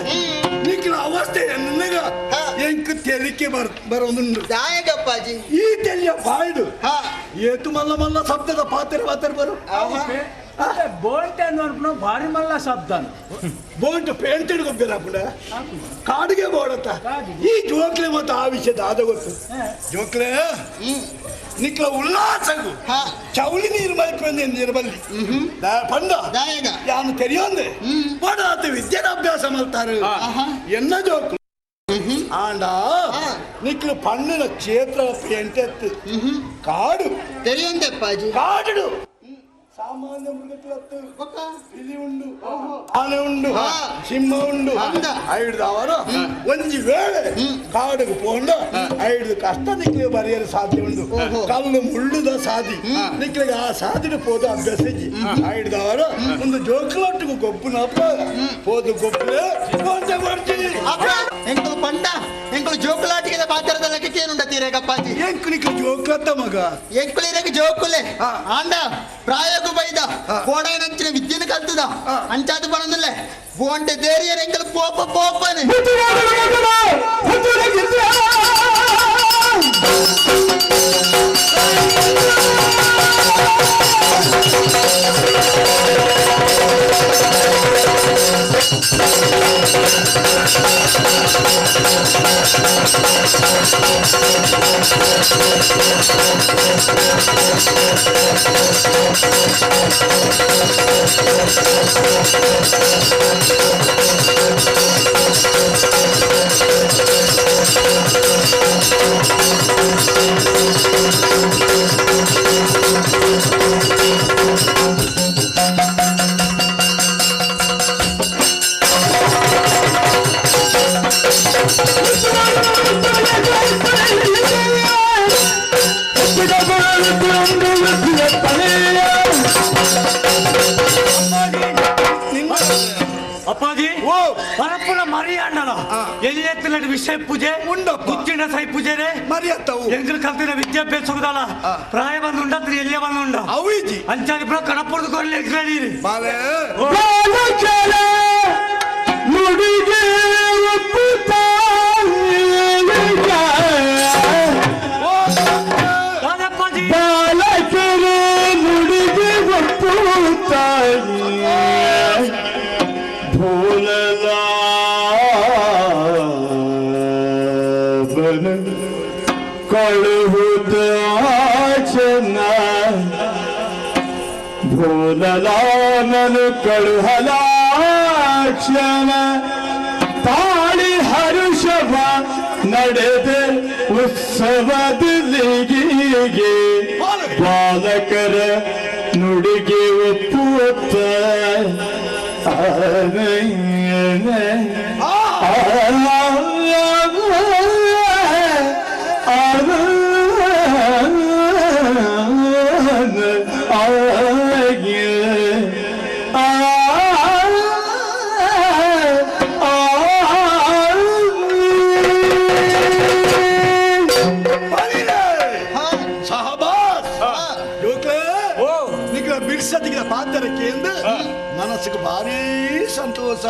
ನಿಕ್ಲ ಅವಸ್ಥೆ ಎನ್ನಗ ಎಂಕ್ ತೆಲಿಕೆ ಬರೋದುಂಡು ದಾಯಗಪ್ಪಾಜಿ ಈ ತೆಲಿಯ ಬಾಯ್ಡು ಹಾ ಏತು ಮಲ್ಲ ಮಲ್ಲ ಶಬ್ದದ ಪಾತ್ರೆ ಬರು ಬೋಂಟೆ ಅನ್ನು ಭಾರಿ ಮಲ್ಲ ಶಬ್ದ ಬೋಂಟ ಪೇಂಟ್ ಗೊಬ್ಬರ ಕಾಡಿಗೆ ಬೋಡತ್ತ ಈ ಜೋಕ್ಲೆ ಮತ್ತು ಆ ವಿಷಯದ ಆದ ಗೊತ್ತು ಜೋಕ್ಲೆ ನಿಕ್ಲ ಉಲ್ಲಾಸಗು ಚೌಳಿ ನೀರು ಮಲ್ಪಂದು ನೀರು ಬಲ್ಲಿ ಪಂಡ ದಾಯಗ ಯಾನು ತೆರೆಯೊಂದೆ ಪಡಾತ ವಿದ್ಯಾಭ್ಯಾಸ ಮಾಡ್ತಾರೆ ಎನ್ನ ಜೋಕ್ಲು ಆಂಡ ನಿಕ್ಲು ಪಣ್ಣಿನ ಕ್ಷೇತ್ರ ಪೇಂಟ್ ಎತ್ತು ಕಾಡು ತೆರೆಯೊಂದಪ್ಪಾಜಿ ಕಾಡು ಸಾಮಾನ್ಯ ಮೃಗತ್ತು ಇಲಿ ಉಂಡು ಆನೆ ಉಂಡು ಸಿಂಹ ಉಂಡು ಐಡ್ದು ಅವರು ಒಂಜಿ ವೇಳೆ ಕಾಡಿಗೆ ಪೋಂಡ ಐಡ್ದು ಕಷ್ಟ ನಿಕ್ಲಿಗೆ ಬರೆಯಲು ಸಾಧ್ಯ ಉಂಡು ಕಲ್ಲು ಮುಳ್ಳುದ ಸಾದಿ ನಿಕ್ಲಿಗೆ ಆ ಸಾದಿನ ಪೋದು ಅಭ್ಯಾಸ ಇಜ್ಜಿ ಐಡ್ದು ಅವರು ಒಂದು ಜೋಕ್ಲೊಟ್ಟಿಗೆ ಗೊಬ್ಬುನ ಪೋದು ಗೊಬ್ಬು ಮಾಡ್ತೀವಿ ಎಂಕಲು ಪಂಡ ಎಂಕಲು ಜೋಕುಲಾಟಿಗೆ ಪಾತ್ರದ ಲೆಕ್ಕಕ್ಕೆ ಏನುಂಡ ತೀರೇಗಪ್ಪಾಜಿ ಎಂಕು ನಿಕ್ಲು ಜೋಕ್ಲತ್ತ ಮಗ ಎಂಕುಲಿರಗೆ ಜೋಕುಲೆ ಆಂಡ ಪ್ರಾಯಗು ಬೈದ ಕೋಡಾಯನಂಚಿನ ವಿದ್ಯೆನ ಕಲ್ತದ ಅಂಚಾದು ಬರೋದಿಲ್ಲ ಬೋಂಟೆ ದೇರಿಯರ ಎಂಕಲು ಪೋಪನೆ ಅಪ್ಪಾಜಿ ಪರಪ್ಪನ ಮರಿ ಅಣ್ಣನ ಎಲ್ಲಿ ಎತ್ತಿನ ವಿಷಯ ಪೂಜೆ ಮುಚ್ಚಿನ ಸೈ ಪೂಜೆ ಮರಿ ಅತ್ತವು ಎಂಗ್ರ ಕಲ್ತಿನ ವಿದ್ಯಾಭ್ಯಾಸ ಹೋಗದಲ್ಲ ಪ್ರಾಯ ಬಂದುಂಡ ಎಲ್ಲೇ ಬಂದುಂಡ ಅವಿಜಿ ಅಂಚಾದಿ ಪುರ ಕಣಪುರದ ಕೊಡ್ಲಿ ಎಗ್ರಡೀರಿ ಬಾಲೆ ನುಡಿಗೆ ಅಪ್ಪಾಜಿ ಬಾಲಕರು ನುಡಿಗೆ ಒಪ್ಪುತ್ತಾಯಿ ಭೂಲಲಾಭನ ಕಳುಹುದಾಚನ ಭೂಲಲಾನನು ಕಳುಹಲಾಕ್ಷಣ ತಾಳಿ ಹರುಷವ ನಡೆದ ಉತ್ಸವದಲ್ಲಿಗೆ ಬಾಲಕರ ನುಡಿಗೆ ಒಪ್ಪುತ್ತ ಬಿಡ್ಸದಿಗೆ ಪಾತ್ರಕ್ಕೆ ಮನಸ್ಸಿಗೆ ಭಾರಿ ಸಂತೋಷ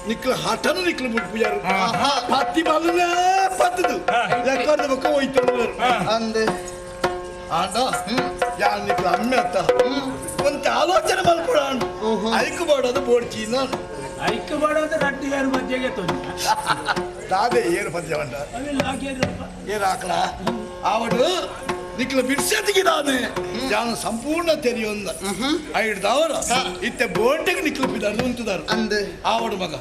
ನಿಕ್ಲ ಹಠನು ನಿಕ್ಲ ಮುಟ್ಬಿಯಾರು ಪತ್ತಿ ಬಲ್ಲನ ಪತ್ತದು ಯಾಕಂದ್ರೆ ಬಕ್ಕ ಹೋಯ್ತು ಅಂದೆ ಆಂಡ ಯಾನ್ ನಿಕ್ಲ ಅಮ್ಮೆ ಅತ್ತ ಒಂತ ಆಲೋಚನೆ ಮಲ್ಕೊಡ ಐಕು ಮಾಡೋದು ಬೋಡ್ಚಿ ನಾನು ಐಕ್ಯ ಮಾಡೋದು ರಟ್ಟಿ ಯಾರು ಮಧ್ಯೆಗೆ ತೊಂದು ದಾದೆ ಏರು ಪದ್ಯ ಬಂಡ ಏರು ಹಾಕಲ ಆವಡು ನಿಕ್ಲ ಬಿಡ್ಸತಿಗೆ ನಾನು ಯಾನು ಸಂಪೂರ್ಣ ತೆರೆಯೊಂದ ಐಡ್ದವರ ಇತ್ತೆ ಬೋಂಟೆಗೆ ನಿಕ್ಲು ಬಿದ್ದಾರು ಉಂಟುದಾರು ಅಂದೆ ಆವಡು ಮಗ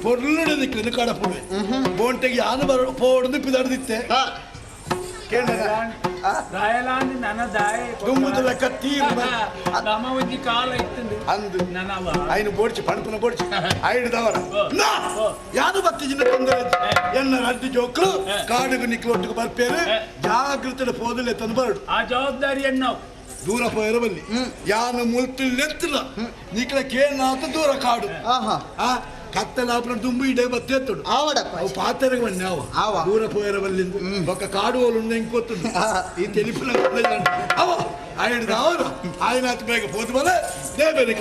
ಪೊರ್ಲುಡು ನಿಕ್ಲಿನ ಕಡಪುಡು ಬೋಂಟೆಗೆ ಯಾನು ಬರೋ ಪೋಡು ಬಿದ್ದಾಡ್ದಿತ್ತೆ ದಾಯಲಾಂದಿ ನನ್ನ ದಾಯ ದುಮ್ಮುದ ಲೆಕ್ಕ ತೀರು ನಮ್ಮ ಒಂಜಿ ಕಾಲ ಇತ್ತು ಅಂದು ನನವ ಐನು ಬೋಡ್ಚಿ ಪಣಪನ ಬೋಡ್ಚಿ ಐಡ್ದವರ ಯಾನು ಬತ್ತಿಜಿನ ತೊಂದರೆ ಎನ್ನ ಅಡ್ಡಿ ಜೋಕ್ಲು ಕಾಡಿಗೆ ನಿಕ್ಲು ಒಟ್ಟಿಗೆ ಬರ್ಪೇರು ಜಾಗೃತದ ಪೋದಲೆ ತಂದು ಬರಡು ಆ ಜವಾಬ್ದಾರಿಯನ್ನು ದೂರ ಪೋಯರ ಬಲ್ಲಿ ಯಾನು ಮುಲ್ತಿಲ್ಲ ನಿಕ್ಲ ಕೇನಾತ ದೂರ ಕಾಡು ಕತ್ತಲಾಪನ ದುಂಬು ಇಡೇ ಬತ್ತೆತ್ತುಡು ಆವಡಪ್ಪ ಅವು ಪಾತ್ರೆಗೆ ಬನ್ನಿ ಅವ ದೂರ ಪೋಯರ ಬಲ್ಲಿಂದ ಒಕ್ಕ ಕಾಡು ಹೋಲು ಹೆಂಗ್ ಗೊತ್ತುಂಡು ಈ ತೆಲಿಫಿನ ಅವ ಆಯ್ದ ಅವರು ಆಯ್ನಾತ್ ಬೇಗ ಪೋದು ಬಲೆ ದೇ ಬೇರೆ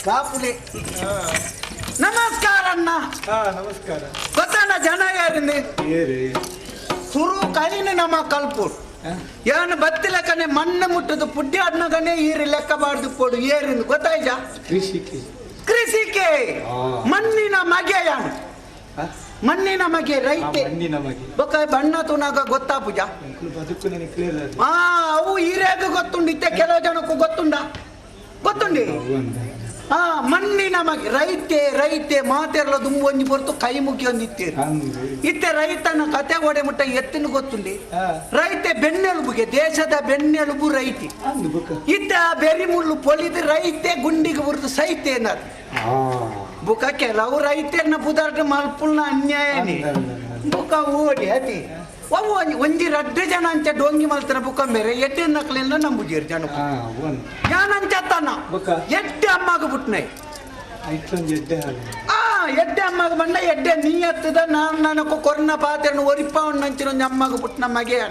ಕಾಪುಲೆ ನಮಸ್ಕಾರ ಅಣ್ಣ. ನಮಸ್ಕಾರ. ಗೊತ್ತಣ್ಣ ಜನ ಯಾರಿಂದ ಏರಿ ಸುರು ಕೈನ ನಮ್ಮ ಕಲ್ಪುಡ್ ಏನು ಬತ್ತಿಲ ಕನೆ ಮಣ್ಣು ಮುಟ್ಟದು ಪುಡ್ಡಿ ಅಣ್ಣಗನೆ ಈರಿ ಲೆಕ್ಕ ಬಾರ್ದು ಕೊಡು ಏರಿಂದ ಗೊತ್ತಾಯ್ಜ ಕೃಷಿಕೆ ಮಣ್ಣಿನ ಮಗೆ ಯಾನು ಮಣ್ಣಿನ ಮಗೆ ರೈತೆ ಬೊಕ್ಕ ಬಣ್ಣ ತುನಾಗ ಗೊತ್ತಾ ಪೂಜಾ ಅವು ಈರೇಗ ಗೊತ್ತುಂಡಿತ್ತೆ ಕೆಲವು ಜನಕ್ಕೂ ಗೊತ್ತುಂಡಿ ಮಣ್ಣಿನ ಮಗೆ ರೈತೆ ರೈತೆ ಮಾತೆರ್ಲ ದುಂಬು ಒಂಜಿ ಬರ್ತು ಕೈ ಮುಗಿ ಒಂದಿತ್ತೀರಿ ಇತ್ತೆ ರೈತನ ಕತೆ ಓಡೆ ಮುಟ್ಟ ಎತ್ತಿನ ಗೊತ್ತುಂಡಿ ರೈತೆ ಬೆನ್ನೆಲುಬುಗೆ ದೇಶದ ಬೆನ್ನೆಲುಬು ರೈತಿ ಇತ್ತ ಬೆರಿ ಮುಳ್ಳು ಪೊಲಿದು ರೈತೆ ಗುಂಡಿಗೆ ಬರುದು ಸೈತೆ ಅನ್ನೋದು ಬುಕ ಕೆಲವು ರೈತರನ್ನ ಬುಧಾರ್ಡ ಮಲ್ಪುಲ್ನ ಅನ್ಯಾಯನೇ ಬುಕ ಓಡಿ ಅತಿ ಒಂಜಿ ರಡ್ಡು ಜನ ಅಂಚ ಡೋಂಗಿ ಮಲ್ತರ ಬುಕ್ಕ ಬೇರೆ ಎಡ್ಡೆ ನಕ್ಲಿಂದ ನಂಬುಜೀರ್ ಜನ ಯಾನಂಚತ್ತನ ಎಡ್ಡೆ ಅಮ್ಮಗೆ ಬಿಟ್ನೈ ಎಡ್ಡೆ ಅಮ್ಮಗೆ ಬಂಡ ಎಡ್ಡೆ ನೀ ಎತ್ತದ ನನకు ಕೊರೋನಾ ಪಾತ್ರನು ಒರಿಪ್ಪ ಉಣ್ಣಂಚಿನ ಅಮ್ಮಗೆ ಬಿಟ್ಟ ಮಗೆ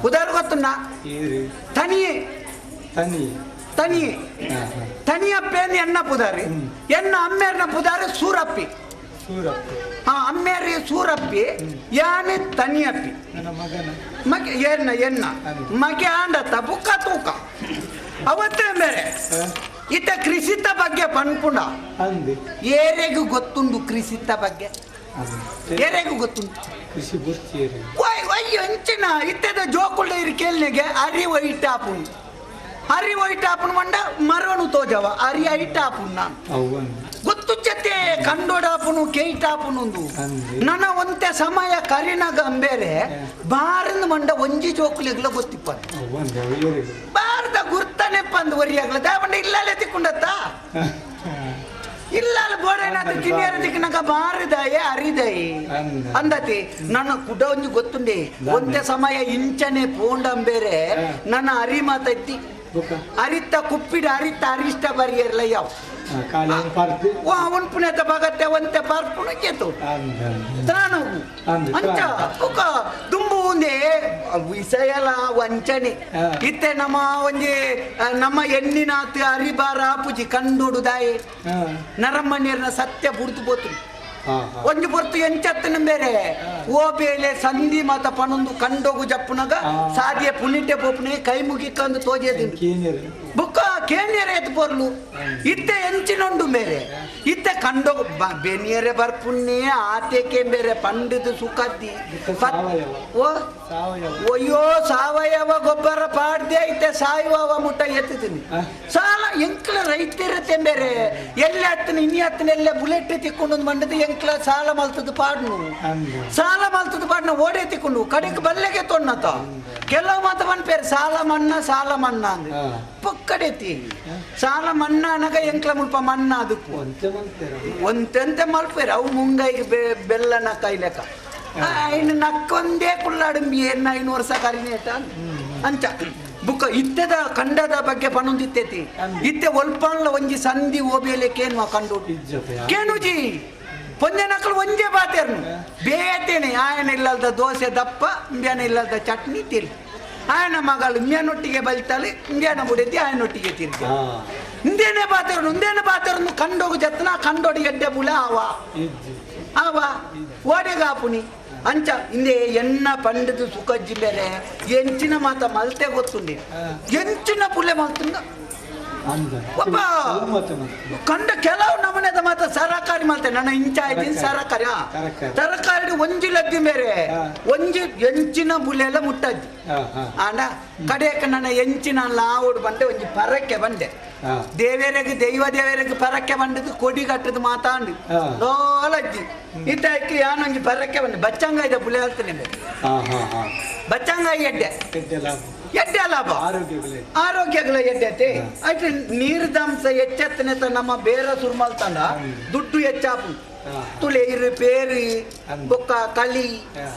ಉದಾರ್ ಗೊತ್ತುನ್ನ ತನಿಯಪ್ಪೇನು ಎನ್ನ ಪುದಾರಿ ಎನ್ನ ಅಮ್ಮೇರ್ನ ಪುದಾರಿ ಸೂರಪ್ಪಿ ಅಮ್ಮೇರಿ ಸೂರಪ್ಪಿ ಯಾನೆ ತನಿಯಪ್ಪಿ ಮಗೆ ಎನ್ನ ಮಗೆ ಆಂಡತ್ತ ಬುಕ್ಕ ತೂಕ ಅವತ್ತೇ ಬೇರೆ ಇತ್ತ ಕೃಷಿತ ಬಗ್ಗೆ ಪನ್ಪುಂಡ ಏರೆಗೂ ಗೊತ್ತುಂಡು ಕೃಷಿತ ಬಗ್ಗೆ ಏರೆಗೂ ಗೊತ್ತುಂಡು ಕೃಷಿ ಅಂಚಿನ ಇತ್ತದ ಜೋಕುಳ್ಳ ಇರಿ ಕೇಳ್ನೆಗೆ ಅರಿ ವೈಟ್ ಆಪುಂಡು ಅರಿ ವೈಟ್ ಆಪುನ್ ಮಂಡ ಮರವನು ತೋಜವ ಅರಿ ಐಟ್ ಆಪುನ್ ನಾನು ಗೊತ್ತು ಜತೆ ಕಂಡೋಡಾಪುನು ಕೇಟಾಪುನೊಂದು ನನ್ನ ಒಂತೆ ಸಮಯ ಕರಿನಾಗ ಅಂಬೇರೆ ಬಾರಂದು ಮಂಡ ಒಂಜಿ ಜೋಕುಲಿಗ್ಲ ಗೊತ್ತಿಪ್ಪ ಬಾರದ ಗುರ್ತಾನೆಪ್ಪ ಅಂದು ಒರಿಯಾಗ್ಲ ದಾವಂಡ ಇಲ್ಲೇ ತಿಕ್ಕೊಂಡತ್ತ ಇಲ್ಲ ಬೋಡೇನಾದ್ರು ಕಿಣಿಯರ ದಿಕ್ಕಿನಾಗ ಬಾರಿದಾಯೆ ಅರಿದಾಯಿ ಅಂದತಿ ನನ್ನ ಕುಡ ಒಂಜಿ ಗೊತ್ತುಂಡಿ ಒಂತೆ ಸಮಯ ಇಂಚನೆ ಪೋಂಡಂಬೇರೆ ನನ್ನ ಅರಿ ಮಾತೈತಿ ಅರಿತ ಕುಪ್ಪಿಡ ಅರಿತ ಅರಿಷ್ಟ ಬರಿಯರ್ಲ ಯಾವ ಅವನ್ ಪುಣ್ಯತ ಭಗತ್ತೆ ಒಂತೆ ಪಾರ್ಪುಣ ಕೇತು ತ್ರಾಣವು ಅಂಚ ಒಕ್ಕ ತುಂಬು ಒಂದೇ ವಿಷಯಲ ವಂಚನೆ ಇತ್ತೆ ನಮ್ಮ ಒಂಜಿ ನಮ್ಮ ಎಣ್ಣಿನಾತ್ ಅರಿಬಾರ ಪೂಜಿ ಕಂಡೋಡುದಾಯೆ ನರಮ್ಮಣ್ಯರ್ನ ಸತ್ಯ ಬುಡ್ದು ಬೋತು ಒಂಜಿ ಪೊರ್ತು ಎಂಚತ್ತನ ಬೇರೆ ಓ ಬೇಲೆ ಸಂಧಿ ಮಾತ ಪಣೊಂದು ಕಂಡೋಗು ಜಪ್ಪುನಗ ಸಾದಿಯ ಪುಣ್ಯಟೆ ಪೋಪನೆ ಕೈ ಮುಗಿಕಂದು ತೋಜೇದಿಂದು ಬುಕ್ಕ ಕೇನ್ಯರೆ ಎತ್ತು ಪೊರ್ಲು ಇತ್ತೆ ಎಂಚಿನೊಂಡು ಬೇರೆ ಇತ್ತೆ ಕಂಡೋಗು ಬೆನಿಯರೆ ಬರ್ಪುಣ್ಣೆ ಆತೆಕೆ ಬೇರೆ ಪಂಡಿದು ಸುಖದ್ದಿ ಓ ಅಯ್ಯೋ ಸಾವಯವ ಗೊಬ್ಬರ ಪಾಡ್ದೆ ಇತ್ತೆ ಸಾಯುವ ಮುಟ್ಟ ಎತ್ತಿದ್ದೀನಿ ಸಾಲ ಎಂಕ್ಲ ರೈತರತ್ತೆ ಬೇರೆ ಎಲ್ಲಿ ಹತ್ತನ ಇನ್ನಿ ಹತ್ತನ ಎಲ್ಲ ಬುಲೆಟ್ ತಿಕ್ಕೊಂಡು ಮಂಡದ ಎಂಕ್ಲ ಸಾಲ ಮಲ್ತದ ಪಾಡ್ನು ಸಾಲ ಮಲ್ತದ ಪಾಡ್ನ ಓಡೆ ತಿಕ್ಕೊಂಡು ಕಡೆಗೆ ಬಲ್ಲೆಗೆ ತೊನ್ನತ ಕೆಲವು ಮಾತ ಬಂದ್ಪೇರು ಸಾಲ ಮನ್ನಾ ಅಂದ್ರೆ ಪಕ್ಕಡೆತಿ ಸಾಲ ಮನ್ನಾ ಅನ್ನಗ ಎಂಕ್ಲ ಮುಲ್ಪ ಮನ್ನಾ ಅದಕ್ಕೂ ಒಂತೆಂತೆ ಮಲ್ಪೇರು ಅವು ಮುಂಗೈಗೆ ಬೆಲ್ಲನ ಕೈಲೆಕ್ಕ ಇನ್ನು ನಕ್ಕೊಂದೇ ಕುಳ್ಳಾಡುಂಬಿ ಏನ 5 ವರ್ಷ ಕರಿನೇಟ ಅಂಚ ಬುಕ್ಕ ಇತ್ತೆದ ಕಂಡದ ಬಗ್ಗೆ ಪಣೊಂದಿತ್ತೈತಿ ಇತ್ತೆ ಒಲ್ಪಣ್ಣ ಒಂಜಿ ಸಂಧಿ ಓಬೇಲೆ ಕೇನುವ ಕಂಡು ಕೇನುಜಿ ಪೊಂದೆ ನಕಲು ಒಂಜೆ ಬಾತೇರ್ನು ಬೇತೇನೆ ಆಯನ ಇಲ್ಲದ ದೋಸೆ ದಪ್ಪ ಇಂಬ್ಯಾನ ಇಲ್ಲದ ಚಟ್ನಿ ತಿರ್ಗಿ ಆಯನ ಮಗಳು ಇಂಬ್ಯಾನೊಟ್ಟಿಗೆ ಬಲ್ತಾಳೆ ಇಂಬ್ಯಾನ ಬುಡೈತಿ ಆಯನೊಟ್ಟಿಗೆ ತಿರ್ಗಿ ಇಂದೇನೆ ಬಾತೇರ್ನು ಕಂಡೋಗು ಜತ್ನ ಕಂಡೋಡಿ ಎಡ್ಡೆ ಬುಳ ಆವ ಓಡೆಗಾಪುನಿ ಅಂಚ ಇಂದೇ ಎನ್ನ ಪಂಡಿದು ಸುಖಜ್ಜಿ ಬೇರೆ ಎಂಚಿನ ಮಾತ ಮಲ್ತೆ ಗೊತ್ತುಂಡಿ ಎಂಚಿನ ಪುಲೆ ಮಲ್ತುಂಡ ಒಬ್ಬ ಕಂಡ ಕೆಲವು ನಮನೆದ ಮಾತ ಸರಕಾರಿ ಮಾತೆ ನನ್ನ ಇಂಚ ಆಯ್ತೀನಿ ಸರಕಾರಿ ಒಂಜಿ ಲದ್ದಿ ಬೇರೆ ಒಂಜಿ ಎಂಚಿನ ಬುಲೆಲ್ಲ ಮುಟ್ಟಜ್ಜಿ ಆಂಡ ಕಡೆಯಕ್ಕೆ ನನ್ನ ಎಂಚಿನ ಲಾವುಡು ಬಂದೆ ಒಂಜಿ ಪರಕ್ಕೆ ಬಂದೆ ದೈವ ದೇವರಿಗೆ ಪರಕ್ಕೆ ಬಂದದ್ದು ಕೊಡಿ ಕಟ್ಟದು ಮಾತಾಂಡು ಲೋಲಜ್ಜಿ ಇದ್ದಕ್ಕೆ ಯಾನೊಂಜಿ ಪರಕ್ಕೆ ಬಂದೆ ಬಚ್ಚಂಗಾಯ್ದ ಬುಲೆ ಹೇಳ್ತೇನೆ ಬಚ್ಚಂಗಾಯಿ ಎಡ್ಡೆ ಲಾಭ ಆರೋಗ್ಯಗಳ ಎಡ್ಡೆತೆ ಆಯ್ತು ನೀರ್ದಂಶ ಹೆಚ್ಚೆತ್ತನೆ ನಮ್ಮ ಬೇರೆ ಸುರ್ಮಲ್ತಂಡ ದುಡ್ಡು ಹೆಚ್ಚಾಪು ತುಳೆ ಇರು ಪೇರಿ ಬೊಕ್ಕ ಕಳಿ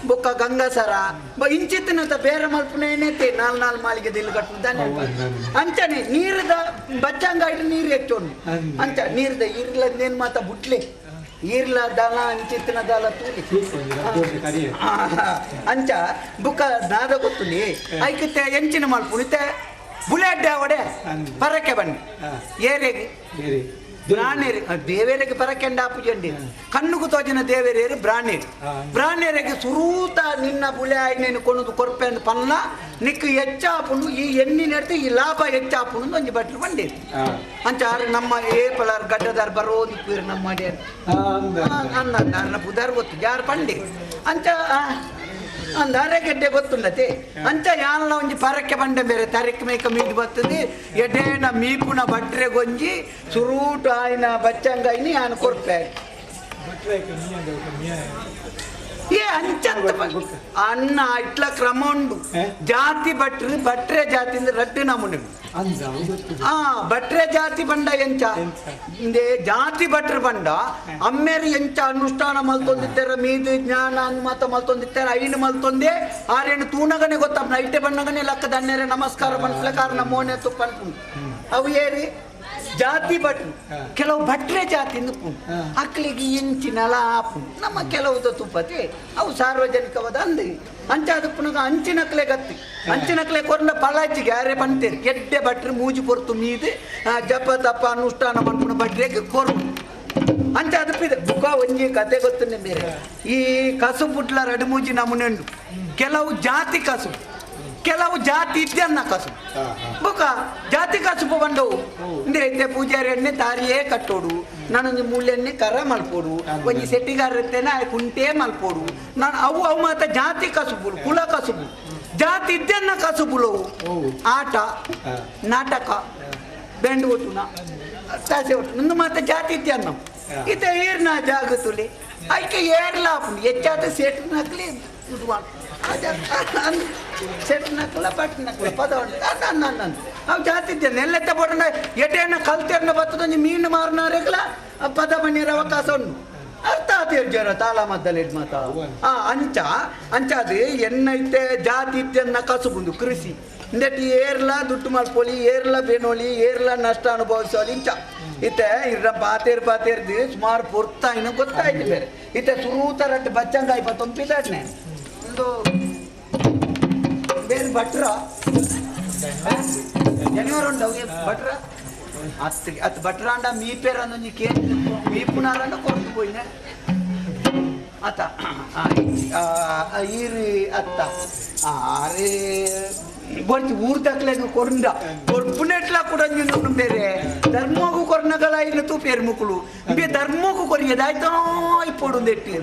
ಬೊಕ್ಕ ಗಂಗಸರ ಇಂಚಿತ್ತಿನಂತ ಬೇರೆ ಮಲ್ಪನೇತೆ 4 ಮಾಳಿಗೆ ದಿಲ್ ಕಟ್ಟುದಾನೆ ಅಂಚನೆ ನೀರದ ಬಚ್ಚಂಗಾಯ್ತು ನೀರು ಹೆಚ್ಚೋಣು ಅಂಚ ನೀರ್ದ ಇರ್ಲದೇನ್ ಮಾತ ಬುಟ್ಲೆ ಈರ್ಲ ದಳ ಅಂಚಿತ್ತಿನ ದಳ ತೂಲಿ ಅಂಚ ಬುಕ್ಕ ನಾದ ಗೊತ್ತುಲಿ ಐಕಿತ್ತೆ ಎಂಚಿನ ಮಲ್ಪುಣಿತೆ ಬುಲೆಡ್ಡೆ ಒಡೆ ಪರಕ್ಕೆ ಬನ್ನಿ ಏರೆಗೆ ಬ್ರಾಣೇರಿ ದೇವೇರಿಗೆ ಪರಕೆಂಡ ಆಪುಜಂಡಿ ಕಣ್ಣುಗು ತೋಜಿನ ದೇವೇರೇರು ಬ್ರಾಣೇರಿಗೆ ಸುರೂತ ನಿನ್ನ ಬುಲೆ ಆಯ್ನೇನು ಕೊಣದು ಕೊರ್ಪೆ ಅಂದ್ ಪನ್ನ ನಿಕ್ಕು ಹೆಚ್ಚಾಪುಂಡು ಈ ಎಣ್ಣಿ ನೆಡ್ತು ಈ ಲಾಭ ಹೆಚ್ಚಾಪುಂಡು ಒಂಜಿ ಬಟ್ಲು ಬಂಡಿ ಅಂಚ ನಮ್ಮ ಏಪಲಾರ್ ಗಡ್ಡದಾರ ಬರೋದಿಕ್ಕು ನಮ್ಮ ಅನ್ನ ಬುಧಾರ್ ಗೊತ್ತು ಯಾರು ಪಂಡಿ ಅಂಚ ಅಂದಾರೆ ಗೆಡ್ಡೆ ಗೊತ್ತುಲ್ಲತೆ ಅಂಚ ಯಾನ ಒಂಜಿ ಪರಕ್ಕೆ ಬಂಡೆ ಬೇರೆ ತರಕ್ಕೆ ಮೇಕ ಮೀದು ಬರ್ತದೆ ಎಡ್ಡೇನ ಮೀಪುನ ಬಟ್ರೆ ಗೊಂಜಿ ಸುರೂಟು ಆಯ್ನ ಬಚ್ಚಂಗಾಯ್ನಿ ಆಯ್ನ ಕೊರ್ಪೆ ಏ ಅಂಚಂತ ಅನ್ನ ಇಟ್ಲ ಕ್ರಮ ಉಂಡು ಜಾತಿ ಬಟ್ರೆ ಜಾತಿ ಅಂದ್ರೆ ರಡ್ಡು ನಮೂನೆ ಬಟ್ರೆ ಜಾತಿ ಬಂಡ ಎಂಚ ಇಂದೇ ಜಾತಿ ಬಟ್ರೆ ಬಂಡ ಅಮ್ಮೇರಿ ಎಂಚ ಅನುಷ್ಠಾನ ಮಲ್ತೊಂದಿತ್ತಾರ ಮೀದು ಜ್ಞಾನ ಅನುಮತ ಮಲ್ತೊಂದಿತ್ತಾರ ಐನು ಮಲ್ತೊಂದೆ ಆರೇನು ತೂನಗನೆ ಗೊತ್ತ ನೈಟೆ ಬಣ್ಣಗನೆ ಲಕ್ಕ ದನ್ನೇರೆ ನಮಸ್ಕಾರ ಬನ್ಸ್ಲೆ ಕಾರಣ ಮೋನೆ ತುಪ್ಪ ಅನ್ಕೊಂಡು ಅವು ಏರಿ ಜಾತಿ ಭಟ್ರು ಕೆಲವು ಭಟ್ರೆ ಜಾತಿ ಅಕ್ಲಿಗೆ ಎಂಚಿನ ಲಾಪು ನಮ್ಮ ಕೆಲವು ತುಪ್ಪತಿ ಅವು ಸಾರ್ವಜನಿಕವಾದ ಅಂದಿ ಅಂಚಾದ ಪುನಗ ಅಂಚಿನಕ್ಲೆ ಗತ್ತಿ ಅಂಚಿನಕ್ಲೆ ಕೊರಂಡ ಪಳಾಚಿಗೆ ಯಾರೇ ಬಂತೇರಿ ಎಡ್ಡೆ ಭಟ್ರು ಮೂಜಿ ಪೊರ್ತು ಮೀದು ಜಪ ತಪ್ಪ ಅನುಷ್ಠಾನ ಮಾಡ್ಕೊಂಡು ಭಟ್ರಿಗೆ ಕೊರು ಅಂಚಾದ ಬುಕ್ಕ ಒಂಜಿ ಕತೆ ಗೊತ್ತುಂಡೆ ಬೇರೆ ಈ ಕಸು ಬುಡ್ಲ ರಡುಮೂಜಿ ನಮೂನೆ ಉಂಡು ಕೆಲವು ಜಾತಿ ಕಸು ಕೆಲವು ಜಾತಿ ಇದ್ದನ್ನ ಕಸು ಬುಕ್ಕ ಜಾತಿ ಕಸುಬು ಬಂದವು ಅಂದ್ರೆ ಪೂಜಾರಿ ಎಣ್ಣೆ ತಾರಿಯೇ ಕಟ್ಟೋಡು ನಾನೊಂದು ಮೂಲೆಣ್ಣೆ ಕರ ಮಲ್ಪೋಡು ಒಂಜಿ ಸೆಟ್ಟಿಗಾರ ಇರ್ತೇನೆ ಕುಂಟೆ ಮಲ್ಪೋಡು ನಾನು ಅವು ಮಾತ ಜಾತಿ ಕಸುಬು ಕುಲ ಕಸುಬು ಜಾತಿ ಇದ್ದನ್ನ ಕಸುಬುಲವು ಆಟ ನಾಟಕ ಬೆಂಡು ಒಟ್ಟುನ ತಾಸೆ ಒಟ್ಟು ನಂದು ಮಾತ ಜಾತಿ ಇದ್ದನ್ನ ಇತ ಏರ್ನ ಜಾಗತುಲಿ ಆಯ್ಕೆ ಏರ್ಲಾಪು ಹೆಚ್ಚಾದ ಸೆಟ್ ನಕ್ಲಿ ಸೆಟ್ ನಕ್ಲ ಬಟ್ ನಕ್ಲ ಪದ ಅವು ಜಾತಿ ಇದ್ದೇನೆ ಎಲ್ಲೆತ್ತ ಪಡ ಎಡ್ಡೆಣ್ಣ ಕಲ್ತೆರ್ನ ಬತ್ತದೊಂದು ಮೀನು ಮಾರನಾರೆಗ್ಲ ಪದ ಬಣ್ಣಿರ ಅವಕಾಶ ಉಂಟು ಅರ್ಥ ಆತ ತಾಳ ಮದ್ದಲೆ ಮಾತ ಅಂಚ ಅಂಚಾದ ಎನ್ನೈತೆ ಜಾತಿ ಇದ್ದನ್ನ ಕಸುಬುಂದು ಕೃಷಿ ಇಂದಟಿ ಏರ್ಲ ದುಡ್ಡು ಮಾಡ್ಕೊಳ್ಳಿ ಏರ್ಲ ಬೇನೋಳಿ ಏರ್ಲ ನಷ್ಟ ಅನುಭವಿಸೋಳಿ ಇಂಚ ಇತ್ತೆ ಇರ್ರ ಪಾತೇರ್ದು ಸುಮಾರು ಪೊರ್ತಾಯಿನ ಗೊತ್ತಾಯ್ತು ಬೇರೆ ಇತ್ತೆ ಸುರೂತರಟ್ಟು ಬಚ್ಚಂಗಾಯಿ ತೊಂಪಿದಾಡ್ನೆ ಒಂದು ಬೇರೆ ಭಟ್ರ ಜನಿವಾರ ಉಂಟವು ಭಟ್ರ ಅತ್ ಭಟ್ರಾಂಡ ಮೀಪೇರನ್ನು ನೀ ಕೇಳಿ ಮೀಪುನಾರನ್ನು ಕೊರತು ಪೋಯಿನ ಅತ್ತ ಈರಿ ಅತ್ತ ಅರೆ ಬೊಂಚಿ ಊರ್ ದಕ್ಲೆಗೆ ಕೊರಂಡ ಕೊರ್ಪುನೆಟ್ಲ ಕೂಡ ನೀನು ಬೇರೆ ಧರ್ಮಗೂ ಕೊರ್ನಗಳ ಇನ್ನು ತೂ ಪೇರು ಮುಕ್ಕಳು ಬೇ ಧರ್ಮಗೂ ಕೊರಿಯದಾಯ್ತೋ ಇಪ್ಪೊಡು ನೆಟ್ಟಿ